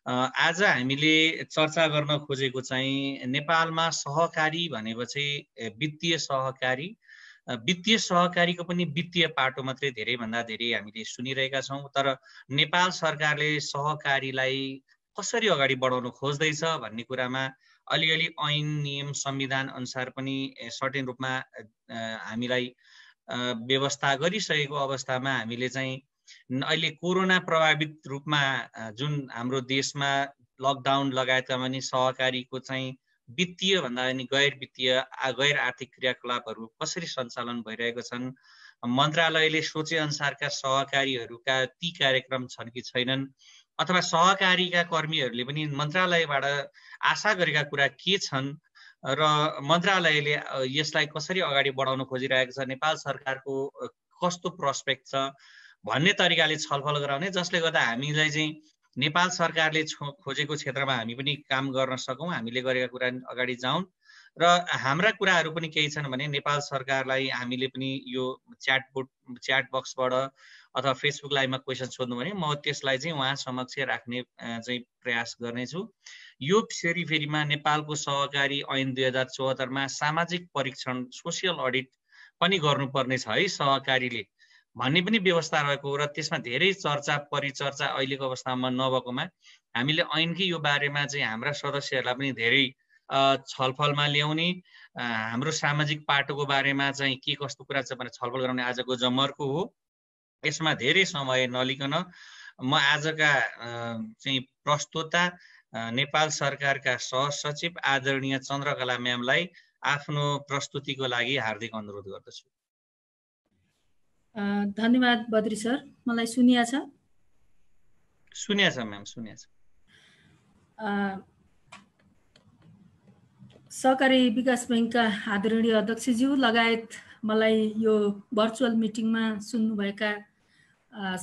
आज हामीले चर्चा गर्न खोजेको चाहिँ नेपालमा सहकारी भनेपछि वित्तीय सहकारी, वित्तीय सहकारीको पनि वित्तीय पाटो मात्रै धेरैभन्दा धेरै हामीले सुनिरहेका छौँ। तर नेपाल सरकारले सहकारीलाई कसरी अगाडि बढाउन खोज्दैछ भन्ने कुरामा अलिअलि ऐन नियम संविधान अनुसार पनि सर्टेन रूपमा हामीलाई व्यवस्था गरिसकेको अवस्थामा हामीले चाहिँ अहिले कोरोना प्रभावित रूपमा जुन हाम्रो देशमा लकडाउन लगायतका पनि सहकारीको चाहिँ वित्तीय भन्दा पनि गैर आर्थिक क्रियाकलापहरू कसरी सञ्चालन भइरहेको छन्, मन्त्रालयले सोचे अनुसारका सहकारीहरूका ती कार्यक्रम छन् कि छैनन्, अथवा सहकारीका कर्मीहरूले पनि मन्त्रालयबाट आशा गरेका कुरा के छन् र मन्त्रालयले यसलाई कसरी अगाडि बढाउन खोजिरहेको छ, नेपाल सरकारको कस्तो प्रोस्पेक्ट छ भन्ने तरिकाले छलफल गराउने, जसले गर्दा हामीलाई चाहिँ नेपाल सरकारले खोजेको क्षेत्रमा हामी पनि काम गर्न सकौँ, हामीले गरेका कुरा अगाडि जाउन् र हाम्रा कुराहरू पनि केही छन् भने नेपाल सरकारलाई हामीले पनि यो च्याट बक्सबाट अथवा फेसबुक लाइभमा क्वेसन सोध्नु भने म त्यसलाई चाहिँ उहाँ समक्ष राख्ने चाहिँ प्रयास गर्नेछु। यो फेरिमा नेपालको सहकारी ऐन 2074मा सामाजिक परीक्षण सोसियल अडिट पनि गर्नुपर्ने छ है सहकारीले भन्ने पनि व्यवस्था रहेको र त्यसमा धेरै चर्चा परिचर्चा अहिलेको अवस्थामा नभएकोमा हामीले ऐनकै यो बारेमा चाहिँ हाम्रा सदस्यहरूलाई पनि धेरै छलफलमा ल्याउने, हाम्रो सामाजिक पाटोको बारेमा चाहिँ के कस्तो कुरा छ भनेर छलफल गराउने आजको जमर्को हो। यसमा धेरै समय नलिकन म आजका चाहिँ प्रस्तोता नेपाल सरकारका सहसचिव आदरणीय चन्द्रकला म्यामलाई आफ्नो प्रस्तुतिको लागि हार्दिक अनुरोध गर्दछु। धन्यवाद बद्री सर। मलाई सुनिया छ? सुनिया छ म्याम, सुनिया छ। सहकारी विकास बैंकका आदरणीय अध्यक्षज्यू लगायत मलाई यो भर्चुअल मिटिङमा सुन्नुभएका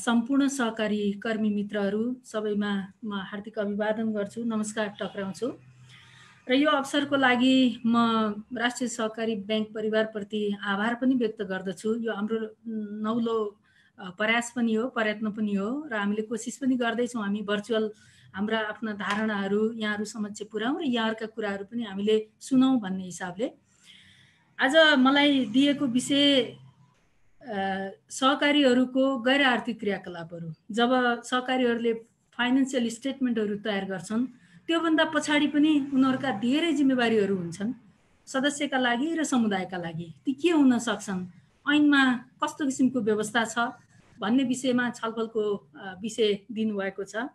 सम्पूर्ण सहकारी कर्मी मित्रहरू सबैमा म हार्दिक अभिवादन गर्छु, नमस्कार टक्राउँछु र यो अवसरको लागि म राष्ट्रिय सहकारी बैंक परिवारप्रति आभार पनि व्यक्त गर्दछु। यो हाम्रो नौलो प्रयास पनि हो, प्रयत्न पनि हो र हामीले कोसिस पनि गर्दैछौँ हामी भर्चुअल हाम्रा आफ्ना धारणाहरू यहाँहरू समक्ष पुर्याउँ र यहाँहरूका कुराहरू पनि हामीले सुनौँ भन्ने हिसाबले आज मलाई दिएको विषय सहकारीहरूको गैर आर्थिक क्रियाकलापहरू। जब सहकारीहरूले फाइनेन्सियल स्टेटमेन्टहरू तयार गर्छन् त्योभन्दा पछाडि पनि उनीहरूका धेरै जिम्मेवारीहरू हुन्छन् सदस्यका लागि र समुदायका लागि। ती के हुन सक्छन्, ऐनमा कस्तो किसिमको व्यवस्था छ भन्ने विषयमा छलफलको विषय दिनुभएको छ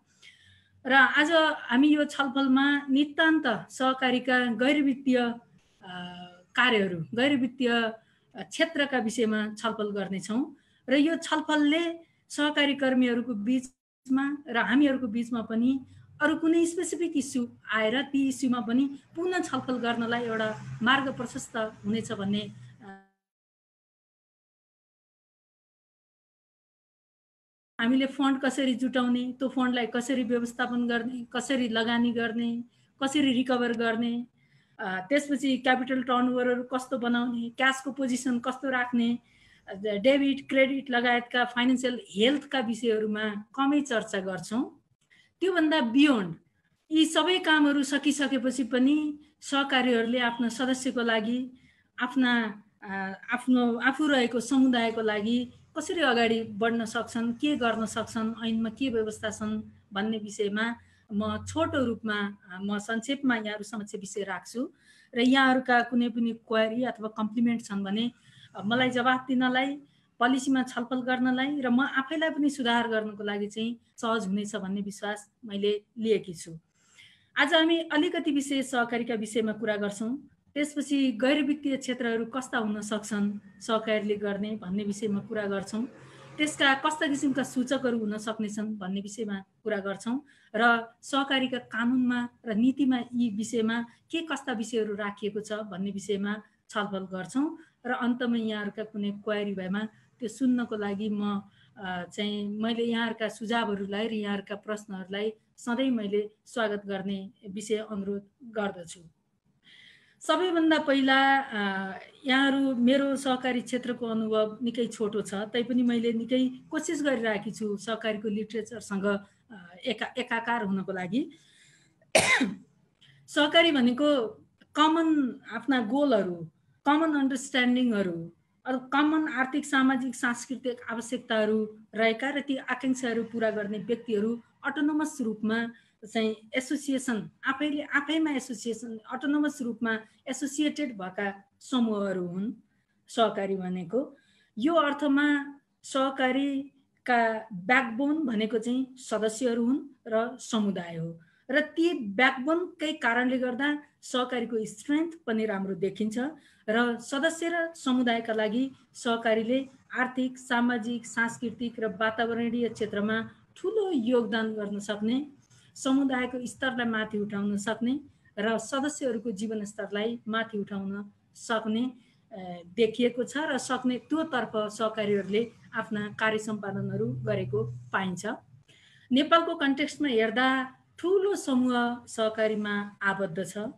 र आज हामी यो छलफलमा नितान्त सहकारीका गैर वित्तीय कार्यहरू, गैर वित्तीय क्षेत्रका विषयमा छलफल गर्नेछौँ र यो छलफलले सहकारी कर्मीहरूको बीचमा र हामीहरूको बीचमा पनि अरू कुनै स्पेसिफिक इस्यु आएर ती इस्युमा पनि पुनः छलफल गर्नलाई एउटा मार्ग प्रशस्त हुनेछ भन्ने हामीले फन्ड कसरी जुटाउने, त्यो फन्डलाई कसरी व्यवस्थापन गर्ने, कसरी लगानी गर्ने, कसरी रिकभर गर्ने, त्यसपछि क्यापिटल टर्नओभरहरू कस्तो बनाउने, क्यासको पोजिसन कस्तो राख्ने, डेबिट क्रेडिट लगायतका फाइनेन्सियल हेल्थका विषयहरूमा कमै चर्चा गर्छौँ। त्योभन्दा बियोन्ड यी सबै कामहरू सकिसकेपछि पनि सहकारीहरूले आफ्नो सदस्यको लागि आफू रहेको समुदायको लागि कसरी अगाडि बढ्न सक्छन्, के गर्न सक्छन्, ऐनमा के व्यवस्था छन् भन्ने विषयमा म छोटो रूपमा म संक्षेपमा यहाँहरू समक्ष विषय राख्छु र यहाँहरूका कुनै पनि क्वेरी अथवा कम्प्लिमेन्ट छन् भने मलाई जवाफ दिनलाई, पोलिसीमा छलफल गर्नलाई र म आफैलाई पनि सुधार गर्नको लागि चाहिँ सहज हुनेछ भन्ने विश्वास मैले लिएकी छु। आज हामी अलिकति विषय सहकारीका विषयमा कुरा गर्छौँ, त्यसपछि गैर वित्तीय क्षेत्रहरू कस्ता हुन सक्छन् सहकारीले गर्ने भन्ने विषयमा कुरा गर्छौँ, त्यसका कस्ता किसिमका सूचकहरू हुन सक्नेछन् भन्ने विषयमा कुरा गर्छौँ र सहकारीका कानुनमा र नीतिमा यी विषयमा के कस्ता विषयहरू राखिएको छ भन्ने विषयमा छलफल गर्छौँ र अन्तमा यहाँहरूका कुनै क्वेरी भएमा त्यो सुन्नको लागि मैले यहाँहरूका सुझावहरूलाई र यहाँहरूका प्रश्नहरूलाई सधैँ मैले स्वागत गर्ने विषय अनुरोध गर्दछु। सबैभन्दा पहिला यहाँहरू मेरो सहकारी क्षेत्रको अनुभव निकै छोटो छ, तैपनि मैले निकै कोसिस गरिरहेकी छु सहकारीको लिटरेचरसँग एकाकार हुनको लागि सहकारी भनेको कमन आफ्ना गोलहरू, कमन अन्डरस्ट्यान्डिङहरू, कमन आर्थिक सामाजिक सांस्कृतिक आवश्यकताहरू रहेका र ती आकांक्षाहरू पुरा गर्ने व्यक्तिहरू अटोनोमस रूपमा चाहिँ एसोसिएसन आफैमा एसोसिएसन अटोनोमस रूपमा एसोसिएटेड भएका समूहहरू हुन् सहकारी भनेको। यो अर्थमा सहकारीका ब्याकबोन भनेको चाहिँ सदस्यहरू हुन् र समुदाय हो र ती ब्याकबोनकै कारणले गर्दा सहकारीको स्ट्रेन्थ पनि राम्रो देखिन्छ र सदस्य र समुदायका लागि सहकारीले आर्थिक सामाजिक सांस्कृतिक र वातावरणीय क्षेत्रमा ठुलो योगदान गर्न सक्ने, समुदायको स्तरलाई माथि उठाउन सक्ने र सदस्यहरूको जीवनस्तरलाई माथि उठाउन सक्ने देखिएको छ र सक्ने त्योतर्फ सहकारीहरूले आफ्ना कार्य सम्पादनहरू गरेको पाइन्छ। नेपालको कन्टेक्स्टमा हेर्दा ठुलो समूह सहकारीमा आबद्ध छ।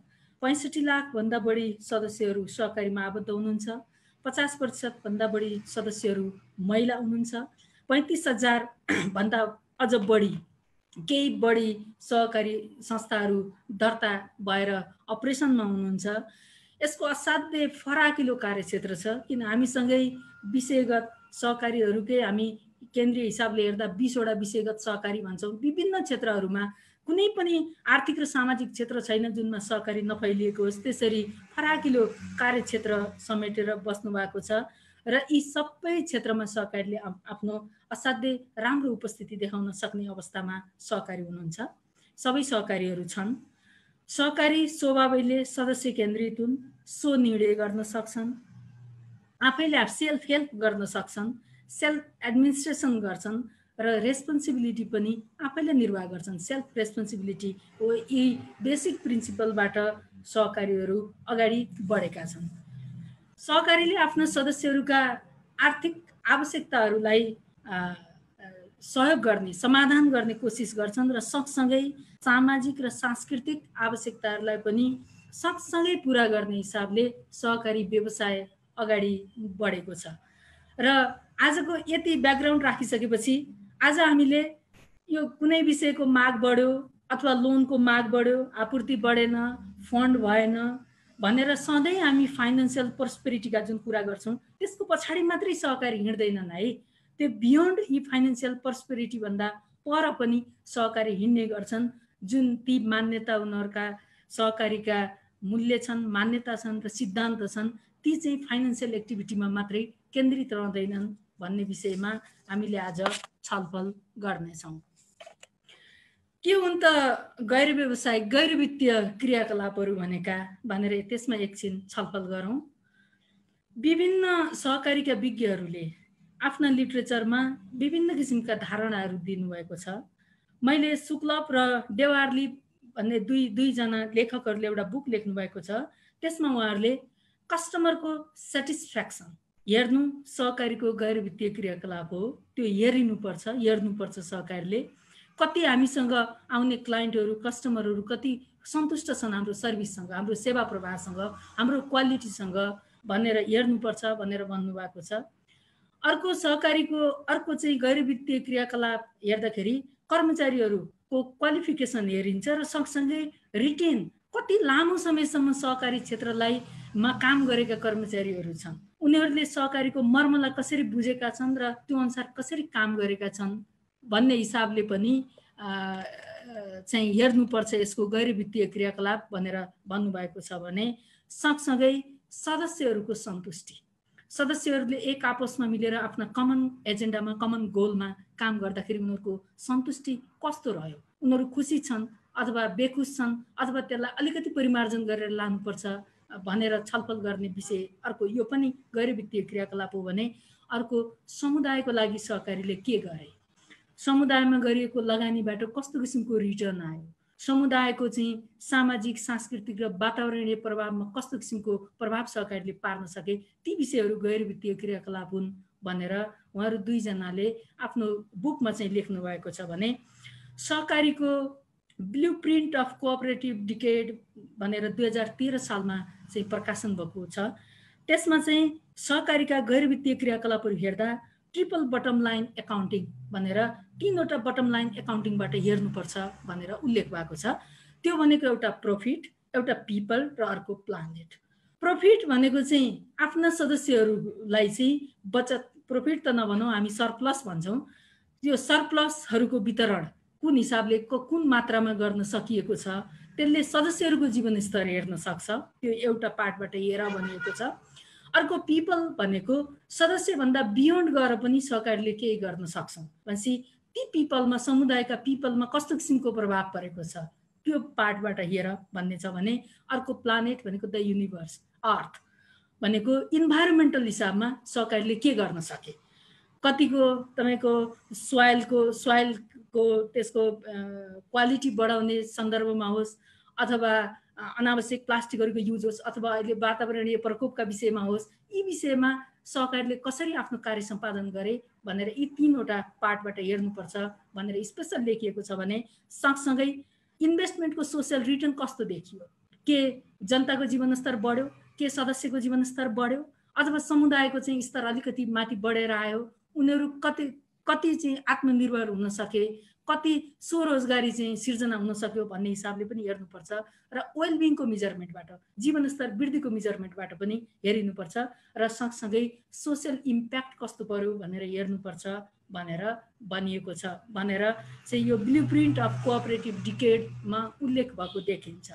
65 लाखभन्दा बढी सदस्यहरू सहकारीमा आबद्ध हुनुहुन्छ। 50% भन्दा बढी सदस्यहरू महिला हुनुहुन्छ। 35,000 भन्दा अझ बढी केही बढी सहकारी संस्थाहरू दर्ता भएर अपरेसनमा हुनुहुन्छ। यसको असाध्यै फराकिलो कार्यक्षेत्र छ, किन हामीसँगै विषयगत सहकारीहरूकै हामी केन्द्रीय हिसाबले हेर्दा 20 वटा विषयगत सहकारी भन्छौँ। विभिन्न क्षेत्रहरूमा कुनै पनि आर्थिक र सामाजिक क्षेत्र छैन जुनमा सहकारी नफैलिएको होस्, त्यसरी फराकिलो कार्यक्षेत्र समेटेर बस्नु भएको छ र यी सबै क्षेत्रमा सहकारीले आफ्नो असाध्यै राम्रो उपस्थिति देखाउन सक्ने अवस्थामा सहकारी हुनुहुन्छ। सबै सहकारीहरू छन्। सहकारी स्वभावैले सदस्य केन्द्रित हुन्, स्वनिर्णय गर्न सक्छन्, आफैले सेल्फ हेल्प गर्न सक्छन्, सेल्फ एडमिनिस्ट्रेसन गर्छन् र रेस्पोन्सिबिलिटी पनि आफैले निर्वाह गर्छन्। सेल्फ रेस्पोन्सिबिलिटी हो, यी बेसिक प्रिन्सिपलबाट सहकारीहरू अगाडि बढेका छन्। सहकारीले आफ्ना सदस्यहरूका आर्थिक आवश्यकताहरूलाई सहयोग गर्ने, समाधान गर्ने कोसिस गर्छन् र सँगसँगै सामाजिक र सांस्कृतिक आवश्यकताहरूलाई पनि सँगसँगै पुरा गर्ने हिसाबले सहकारी व्यवसाय अगाडि बढेको छ। र आजको यति ब्याकग्राउन्ड राखिसकेपछि आज हामीले यो कुनै विषयको माग बढ्यो अथवा लोनको माग बढ्यो, आपूर्ति बढेन, फन्ड भएन भनेर सधैँ हामी फाइनेन्सियल पर्सपेरिटीका जुन कुरा गर्छौँ त्यसको पछाडि मात्रै सहकारी हिँड्दैनन् है। त्यो बियोन्ड यी फाइनेन्सियल पर्सपेरिटी भन्दा पर पनि सहकारी हिँड्ने गर्छन्। जुन ती मान्यता उनीहरूका सहकारीका मूल्य छन्, मान्यता छन् र सिद्धान्त छन्, ती चाहिँ फाइनेन्सियल एक्टिभिटीमा मात्रै केन्द्रित रहँदैनन् भन्ने विषयमा हामीले आज छलफल गर्नेछौँ। के हुन् त गैर व्यवसायिक गैर वित्तीय क्रियाकलापहरू भनेर त्यसमा एकछिन छलफल गरौँ। विभिन्न सहकारीका विज्ञहरूले आफ्ना लिटरेचरमा विभिन्न किसिमका धारणाहरू दिनुभएको छ। मैले शुक्लप र डेवार्ली भन्ने दुईजना लेखकहरूले एउटा बुक लेख्नु भएको छ। त्यसमा उहाँहरूले कस्टमरको सेटिस्फ्याक्सन हेर्नु सहकारीको गैर वित्तीय क्रियाकलाप हो, त्यो हेर्नुपर्छ सहकारीले। कति हामीसँग आउने क्लाइन्टहरू, कस्टमरहरू कति सन्तुष्ट छन् हाम्रो सर्भिससँग, हाम्रो सेवा प्रवाहसँग, हाम्रो क्वालिटीसँग भनेर हेर्नुपर्छ भनेर भन्नुभएको छ। अर्को सहकारीको अर्को चाहिँ गैर वित्तीय क्रियाकलाप हेर्दाखेरि कर्मचारीहरूको क्वालिफिकेसन हेरिन्छ र सँगसँगै रिटेन कति लामो समयसम्म सहकारी क्षेत्रलाई काम गरेका कर्मचारीहरू छन्, उनीहरूले सहकारीको मर्मलाई कसरी बुझेका छन् र त्यो अनुसार कसरी काम गरेका छन् भन्ने हिसाबले पनि चाहिँ हेर्नुपर्छ यसको गैर वित्तीय क्रियाकलाप भनेर भन्नुभएको छ भने सँगसँगै सदस्यहरूको सन्तुष्टि, सदस्यहरूले एक आपसमा मिलेर आफ्ना कमन एजेन्डामा, कमन गोलमा काम गर्दाखेरि उनीहरूको सन्तुष्टि कस्तो रह्यो, उनीहरू खुसी छन् अथवा बेखुस छन् अथवा त्यसलाई अलिकति परिमार्जन गरेर लानुपर्छ भनेर छलफल गर्ने विषय अर्को। यो पनि गैर वित्तीय क्रियाकलाप हो भने अर्को समुदायको लागि सहकारीले के गरे, समुदायमा गरिएको लगानीबाट कस्तो किसिमको रिटर्न आयो, समुदायको चाहिँ सामाजिक सांस्कृतिक र वातावरणीय प्रभावमा कस्तो किसिमको प्रभाव सहकारीले पार्न सके, ती विषयहरू गैर वित्तीय क्रियाकलाप हुन् भनेर उहाँहरू दुईजनाले आफ्नो बुकमा चाहिँ लेख्नु भएको छ। भने सहकारीको blueprint of cooperative decade भनेर 2013 सालमा चाहिँ प्रकाशन भएको छ। त्यसमा चाहिँ सहकारीका गैर वित्तीय क्रियाकलापहरू हेर्दा ट्रिपल बटम लाइन एकाउन्टिङ भनेर तीनवटा बटम लाइन एकाउन्टिङबाट हेर्नुपर्छ भनेर उल्लेख भएको छ। त्यो भनेको एउटा प्रॉफिट, एउटा पिपल र अर्को प्लानेट। प्रॉफिट भनेको चाहिँ आफ्ना सदस्यहरूलाई चाहिँ बचत, प्रॉफिट त नभनौँ हामी सरप्लस भन्छौँ, त्यो सरप्लसहरूको वितरण कुन हिसाबले कुन मात्रामा गर्न सकिएको छ त्यसले सदस्यहरूको जीवनस्तर हेर्न सक्छ, त्यो एउटा पार्टबाट हेर भनिएको छ। अर्को पिपल भनेको सदस्यभन्दा बियोन्ड गएर पनि सहकारीले केही गर्न सक्छ भनेपछि ती पिपलमा, समुदायका पिपलमा कस्तो किसिमको प्रभाव परेको छ त्यो पार्टबाट हेर भन्ने छ भने अर्को प्लानेट भनेको द युनिभर्स, अर्थ भनेको इन्भाइरोमेन्टल हिसाबमा सहकारीले के गर्न सके, कतिको तपाईँको सोइलको त्यसको क्वालिटी बढाउने सन्दर्भमा होस् अथवा अनावश्यक प्लास्टिकहरूको युज होस् अथवा अहिले वातावरणीय प्रकोपका विषयमा होस्, यी विषयमा सहकारीले कसरी आफ्नो कार्य सम्पादन गरे भनेर यी तीनवटा पार्टबाट हेर्नुपर्छ भनेर स्पेशल लेखिएको छ। भने सँगसँगै इन्भेस्टमेन्टको सोसियल रिटर्न कस्तो देखियो, के जनताको जीवनस्तर बढ्यो, के सदस्यको जीवनस्तर बढ्यो अथवा समुदायको चाहिँ स्तर अलिकति माथि बढेर आयो, उनीहरू कति चाहिँ आत्मनिर्भर हुन सके, कति स्वरोजगारी चाहिँ सिर्जना हुन सक्यो भन्ने हिसाबले पनि हेर्नुपर्छ र वेलबिङको मेजरमेन्टबाट, जीवनस्तर वृद्धिको मेजरमेन्टबाट पनि हेरिनुपर्छ र सँगसँगै सोसियल इम्प्याक्ट कस्तो पर्यो भनेर हेर्नुपर्छ भनेर भनिएको छ भनेर चाहिँ यो ब्लुप्रिन्ट अफ कोअपरेटिभ डिकेडमा उल्लेख भएको देखिन्छ।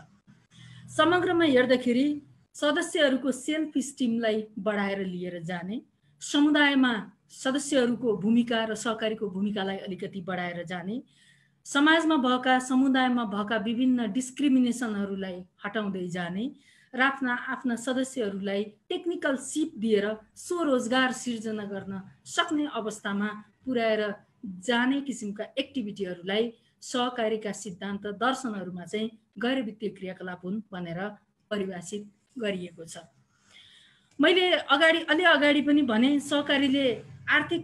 समग्रमा हेर्दाखेरि सदस्यहरूको सेल्फ स्टिमलाई बढाएर लिएर जाने, समुदायमा सदस्यहरूको भूमिका र सहकारीको भूमिकालाई अलिकति बढाएर जाने, समाजमा भएका, समुदायमा भएका विभिन्न डिस्क्रिमिनेसनहरूलाई हटाउँदै जाने र आफ्ना सदस्यहरूलाई टेक्निकल सिप दिएर स्वरोजगार सिर्जना गर्न सक्ने अवस्थामा पुर्याएर जाने किसिमका एक्टिभिटीहरूलाई सहकारीका सिद्धान्त दर्शनहरूमा चाहिँ गैर वित्तीय क्रियाकलाप हुन् भनेर परिभाषित गरिएको छ। मैले अलि अगाडि पनि भने सहकारीले आर्थिक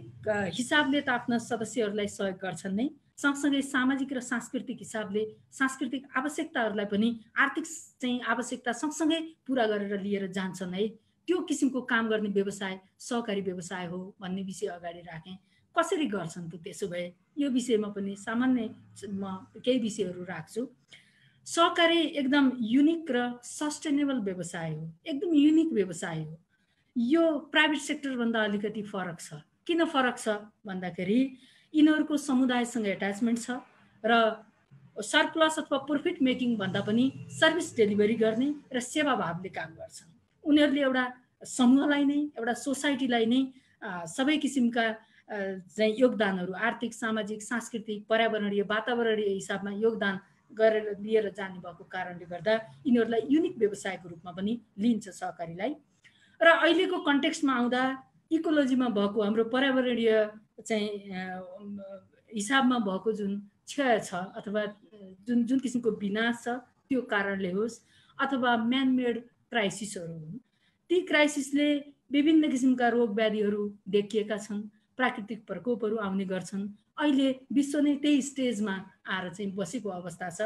हिसाबले त आफ्ना सदस्यहरूलाई सहयोग गर्छन् नै, सँगसँगै सामाजिक र सांस्कृतिक हिसाबले सांस्कृतिक आवश्यकताहरूलाई पनि आर्थिक चाहिँ आवश्यकता सँगसँगै पुरा गरेर लिएर जान्छन् है। त्यो किसिमको काम गर्ने व्यवसाय सहकारी व्यवसाय हो भन्ने विषय अगाडि राखेँ। कसरी गर्छन् त त्यसो भए यो विषयमा पनि सामान्य म केही विषयहरू राख्छु। सहकारी एकदम युनिक र सस्टेनेबल व्यवसाय हो, एकदम युनिक व्यवसाय हो। यो प्राइभेट सेक्टरभन्दा अलिकति फरक छ। किन फरक छ भन्दाखेरि यिनीहरूको समुदायसँग एट्याचमेन्ट छ र सरप्लस अथवा प्रॉफिट मेकिङ भन्दा पनि सर्भिस डेलिभरी गर्ने र सेवा भावले काम गर्छन्। उनीहरूले एउटा समूहलाई नै, एउटा सोसाइटीलाई नै सबै किसिमका चाहिँ योगदानहरू आर्थिक, सामाजिक, सांस्कृतिक, पर्यावरणीय, वातावरणीय हिसाबमा योगदान गरेर लिएर जाने भएको कारणले गर्दा यिनीहरूलाई युनिक व्यवसायको रूपमा पनि लिन्छ सहकारीलाई। र अहिलेको कन्टेक्स्टमा आउँदा इकोलोजीमा भएको हाम्रो पर्यावरणीय चाहिँ हिसाबमा भएको जुन क्षय छ अथवा जुन किसिमको विनाश छ त्यो कारणले होस् अथवा म्यानमेड क्राइसिसहरू हुन्, ती क्राइसिसले विभिन्न किसिमका रोग व्याधिहरू देखिएका छन्, प्राकृतिक प्रकोपहरू आउने गर्छन्। अहिले विश्व नै त्यही स्टेजमा आएर चाहिँ बसेको अवस्था छ।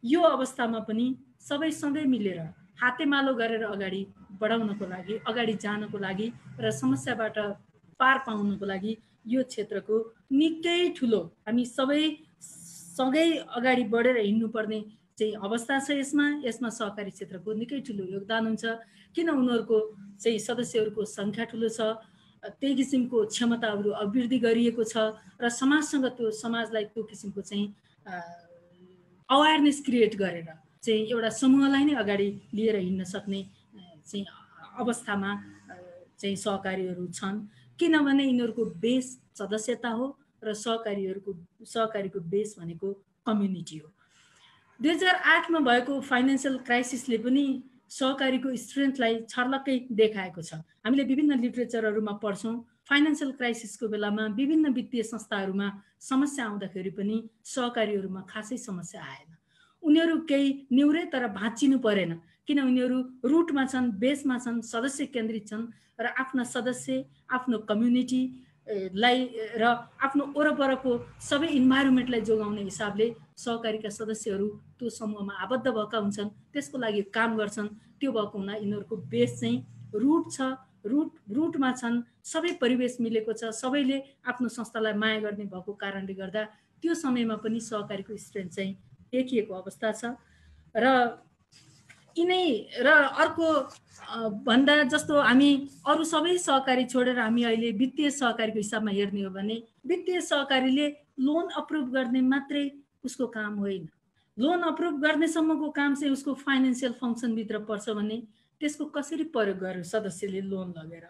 यो अवस्थामा पनि सबै सँगै मिलेर हातेमालो गरेर अगाडि बढाउनको लागि, अगाडि जानको लागि र समस्याबाट पार पाउनको लागि यो क्षेत्रको निकै ठुलो, हामी सबै सँगै अगाडि बढेर हिँड्नुपर्ने चाहिँ अवस्था छ। यसमा सहकारी क्षेत्रको निकै ठुलो योगदान हुन्छ। किन उनीहरूको चाहिँ सदस्यहरूको सङ्ख्या ठुलो छ, त्यही किसिमको क्षमताहरू अभिवृद्धि गरिएको छ र समाजसँग त्यो समाजलाई त्यो किसिमको चाहिँ अवेरनेस क्रिएट गरेर चाहिँ एउटा समूहलाई नै अगाडि लिएर हिँड्न सक्ने चाहिँ अवस्थामा चाहिँ सहकारीहरू छन्। किनभने यिनीहरूको बेस सदस्यता हो र सहकारीको बेस भनेको कम्युनिटी हो। 2008मा भएको फाइनेन्सियल क्राइसिसले पनि सहकारीको स्ट्रेन्थलाई छर्लक्कै देखाएको छ। हामीले विभिन्न लिटरेचरहरूमा पढ्छौँ, फाइनेन्सियल क्राइसिसको बेलामा विभिन्न वित्तीय संस्थाहरूमा समस्या आउँदाखेरि पनि सहकारीहरूमा खासै समस्या आएन। उनीहरू केही निहुरे तर भाँचिनु परेन, किन उनीहरू रुटमा छन्, बेसमा छन्, सदस्य केन्द्रित छन् र आफ्ना सदस्य, आफ्नो कम्युनिटीलाई र आफ्नो वरपरको सबै इन्भाइरोमेन्टलाई जोगाउने हिसाबले सहकारीका सदस्यहरू त्यो समूहमा आबद्ध भएका हुन्छन्, त्यसको लागि काम गर्छन्। त्यो भएको हुँदा यिनीहरूको बेस चाहिँ रुट छ रुटमा छन्, सबै परिवेश मिलेको छ, सबैले आफ्नो संस्थालाई माया गर्ने भएको कारणले गर्दा त्यो समयमा पनि सहकारीको स्ट्रेन्थ चाहिँ देखिएको अवस्था छ। र अर्को भन्दा जस्तो हामी अरू सबै सहकारी छोडेर हामी अहिले वित्तीय सहकारीको हिसाबमा हेर्ने हो भने वित्तीय सहकारीले लोन अप्रुभ गर्ने मात्रै उसको काम होइन। लोन अप्रुभ गर्नेसम्मको काम चाहिँ उसको फाइनेन्सियल फङ्सनभित्र पर्छ भने त्यसको कसरी प्रयोग गर्यो सदस्यले लोन लगेर,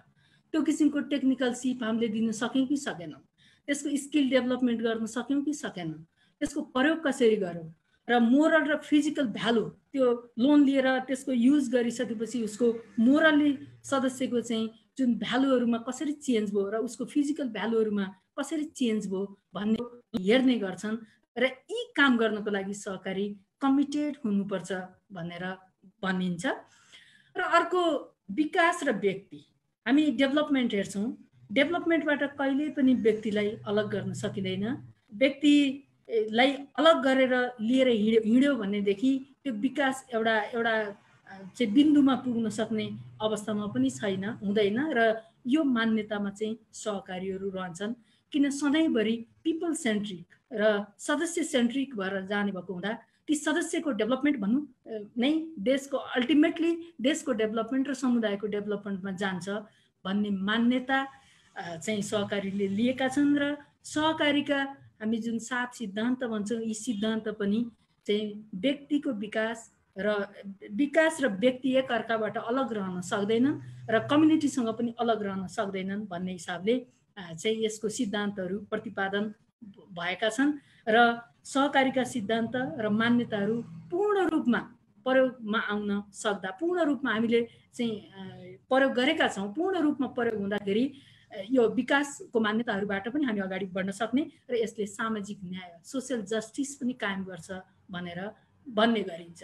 त्यो किसिमको टेक्निकल सिप हामीले दिन सक्यौँ कि सकेनौँ, त्यसको स्किल डेभलपमेन्ट गर्न सक्यौँ कि सकेनौँ, त्यसको प्रयोग कसरी गर्यौँ र मोरल र फिजिकल भ्यालु त्यो लोन लिएर त्यसको युज गरिसकेपछि उसको मोरली सदस्यको चाहिँ जुन भ्यालुहरूमा कसरी चेन्ज भयो र उसको फिजिकल भ्यालुहरूमा कसरी चेन्ज भयो भन्ने हेर्ने गर्छन्। र यी काम गर्नको लागि सहकारी कमिटेड हुनुपर्छ भनेर भनिन्छ। र अर्को विकास र व्यक्ति, हामी डेभलपमेन्ट हेर्छौँ, डेभलपमेन्टबाट कहिल्यै पनि व्यक्तिलाई अलग गर्न सकिँदैन। व्यक्तिलाई अलग गरेर लिएर हिँड्यो भनेदेखि त्यो विकास एउटा चाहिँ बिन्दुमा पुग्न सक्ने अवस्थामा पनि छैन, हुँदैन। र यो मान्यतामा चाहिँ सहकारीहरू रहन्छन्, किन सधैँभरि पिपल सेन्ट्रिक र सदस्य सेन्ट्रिक भएर जाने भएको हुँदा ती सदस्यको डेभलपमेन्ट भनौँ नै देशको अल्टिमेटली देशको डेभलपमेन्ट र समुदायको डेभलपमेन्टमा जान्छ भन्ने मान्यता चाहिँ सहकारीले लिएका छन्। र सहकारीका हामी जुन 7 सिद्धान्त भन्छौँ, यी सिद्धान्त पनि चाहिँ व्यक्तिको विकास र व्यक्ति एकअर्काबाट अलग रहन सक्दैनन् र कम्युनिटीसँग पनि अलग रहन सक्दैनन् भन्ने हिसाबले चाहिँ यसको सिद्धान्तहरू प्रतिपादन भएका छन्। र सहकारीका सिद्धान्त र मान्यताहरू पूर्ण रूपमा प्रयोगमा आउन सक्दा, पूर्ण रूपमा हामीले चाहिँ प्रयोग गरेका छौँ, पूर्ण रूपमा प्रयोग हुँदाखेरि यो विकासको मान्यताहरूबाट पनि हामी अगाडि बढ्न सक्ने र यसले सामाजिक न्याय सोसियल जस्टिस पनि कायम गर्छ भनेर भन्ने गरिन्छ।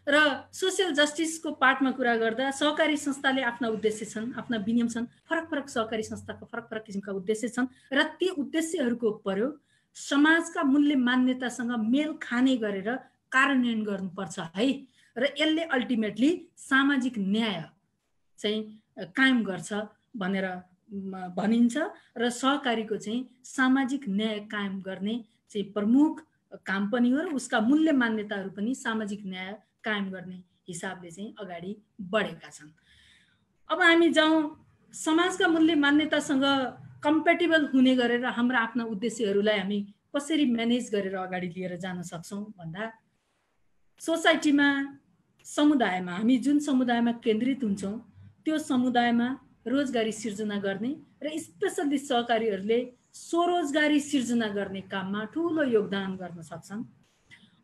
र सोसियल जस्टिसको पार्टमा कुरा गर्दा सहकारी संस्थाले आफ्ना उद्देश्य छन्, आफ्ना विनियम छन्, फरक सहकारी संस्थाको फरक किसिमका उद्देश्य छन् र ती उद्देश्यहरूको प्रयोग समाजका मूल्य मान्यतासँग मेल खाने गरेर कार्यान्वयन गर्नुपर्छ है। र यसले अल्टिमेटली सामाजिक न्याय चाहिँ कायम गर्छ भनेर भनिन्छ। र सहकारीको चाहिँ सामाजिक न्याय कायम गर्ने चाहिँ प्रमुख काम पनि हो र उसका मूल्य मान्यताहरू पनि सामाजिक न्याय कायम गर्ने हिसाबले चाहिँ अगाडि बढेका छन्। अब हामी जाउँ समाजका मूल्य मान्यतासँग कम्पेटेबल हुने गरेर हाम्रा आफ्ना उद्देश्यहरूलाई हामी कसरी म्यानेज गरेर अगाडि लिएर जान सक्छौँ भन्दा सोसाइटीमा, समुदायमा, हामी जुन समुदायमा केन्द्रित हुन्छौँ त्यो समुदायमा रोजगारी सिर्जना गर्ने र स्पेसल्ली सहकारीहरूले स्वरोजगारी सिर्जना गर्ने काममा ठुलो योगदान गर्न सक्छन्।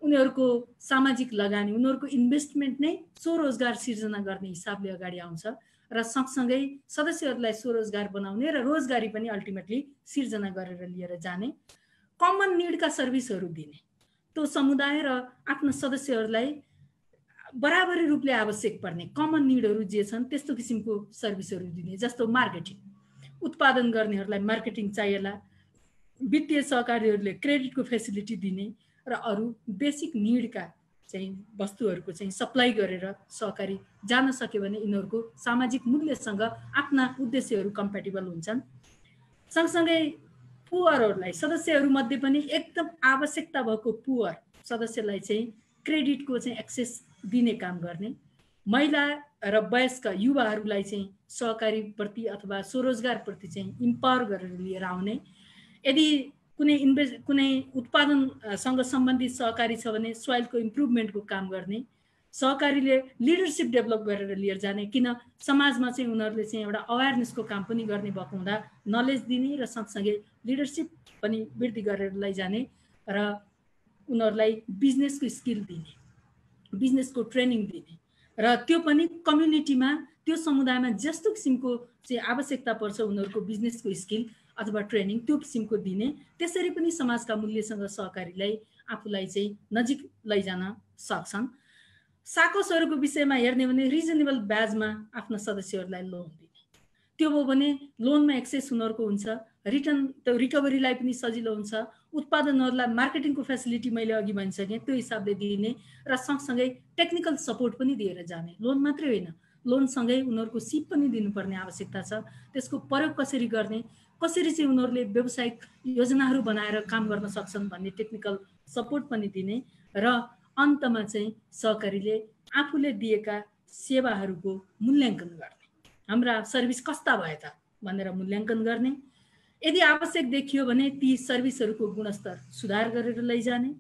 उनीहरूको सामाजिक लगानी, उनीहरूको इन्भेस्टमेन्ट नै स्वरोजगार सिर्जना गर्ने हिसाबले अगाडि आउँछ र सँगसँगै सदस्यहरूलाई स्वरोजगार बनाउने र रोजगारी पनि अल्टिमेटली सिर्जना गरेर लिएर जाने, कमन निडका सर्भिसहरू दिने, त्यो समुदाय र आफ्ना सदस्यहरूलाई बराबरी रूपले आवश्यक पर्ने कमन निडहरू जे छन् त्यस्तो किसिमको सर्भिसहरू दिने, जस्तो मार्केटिङ, उत्पादन गर्नेहरूलाई मार्केटिङ चाहिएला, वित्तीय सहकारीहरूले क्रेडिटको फेसिलिटी दिने र अरू बेसिक निडका चाहिँ वस्तुहरूको चाहिँ सप्लाई गरेर सहकारी जान सक्यो भने यिनीहरूको सामाजिक मूल्यसँग आफ्ना उद्देश्यहरू कम्पेटेबल हुन्छन्। सँगसँगै पुअरहरूलाई, सदस्यहरूमध्ये पनि एकदम आवश्यकता भएको पुअर सदस्यलाई चाहिँ क्रेडिटको चाहिँ एक्सेस दिने काम गर्ने, महिला र वयस्क युवाहरूलाई चाहिँ सहकारीप्रति अथवा स्वरोजगारप्रति चाहिँ इम्पावर गरेर लिएर आउने, यदि कुनै उत्पादनसँग सम्बन्धित सहकारी छ भने सोइलको इम्प्रुभमेन्टको काम गर्ने, सहकारीले लिडरसिप डेभलप गरेर लिएर जाने, किन समाजमा चाहिँ उनीहरूले चाहिँ एउटा अवेरनेसको काम पनि गर्ने भएको हुँदा नलेज दिने र सँगसँगै लिडरसिप पनि वृद्धि गरेर लैजाने र उनीहरूलाई बिजनेसको स्किल दिने, बिजनेसको ट्रेनिङ दिने र त्यो पनि कम्युनिटीमा, त्यो समुदायमा जस्तो किसिमको चाहिँ आवश्यकता पर्छ उनीहरूको बिजनेसको स्किल अथवा ट्रेनिङ त्यो किसिमको दिने। त्यसरी पनि समाजका मूल्यसँग सहकारीलाई आफूलाई चाहिँ नजिक लैजान सक्छन्। साकोसहरूको विषयमा हेर्ने भने रिजनेबल ब्याजमा आफ्ना सदस्यहरूलाई लोन दिने, त्यो भयो भने लोनमा एक्सेस उनीहरूको हुन्छ, रिटर्न त्यो रिकभरीलाई पनि सजिलो हुन्छ, उत्पादनहरूलाई मार्केटिङको फेसिलिटी मैले अघि भनिसकेँ त्यो हिसाबले दिने र सँगसँगै टेक्निकल सपोर्ट पनि दिएर जाने। लोन मात्रै होइन, लोनसँगै उनीहरूको सिप पनि दिनुपर्ने आवश्यकता छ। त्यसको प्रयोग कसरी गर्ने, कसरी चाहिँ उनीहरूले व्यावसायिक योजनाहरू बनाएर काम गर्न सक्छन् भन्ने टेक्निकल सपोर्ट पनि दिने र अन्तमा चाहिँ सहकारीले आफूले दिएका सेवाहरूको मूल्याङ्कन गर्ने, हाम्रा सर्भिस कस्ता भए त भनेर मूल्याङ्कन गर्ने। यदि आवश्यक देखियो भने ती सर्भिसहरूको गुणस्तर सुधार गरेर लैजाने,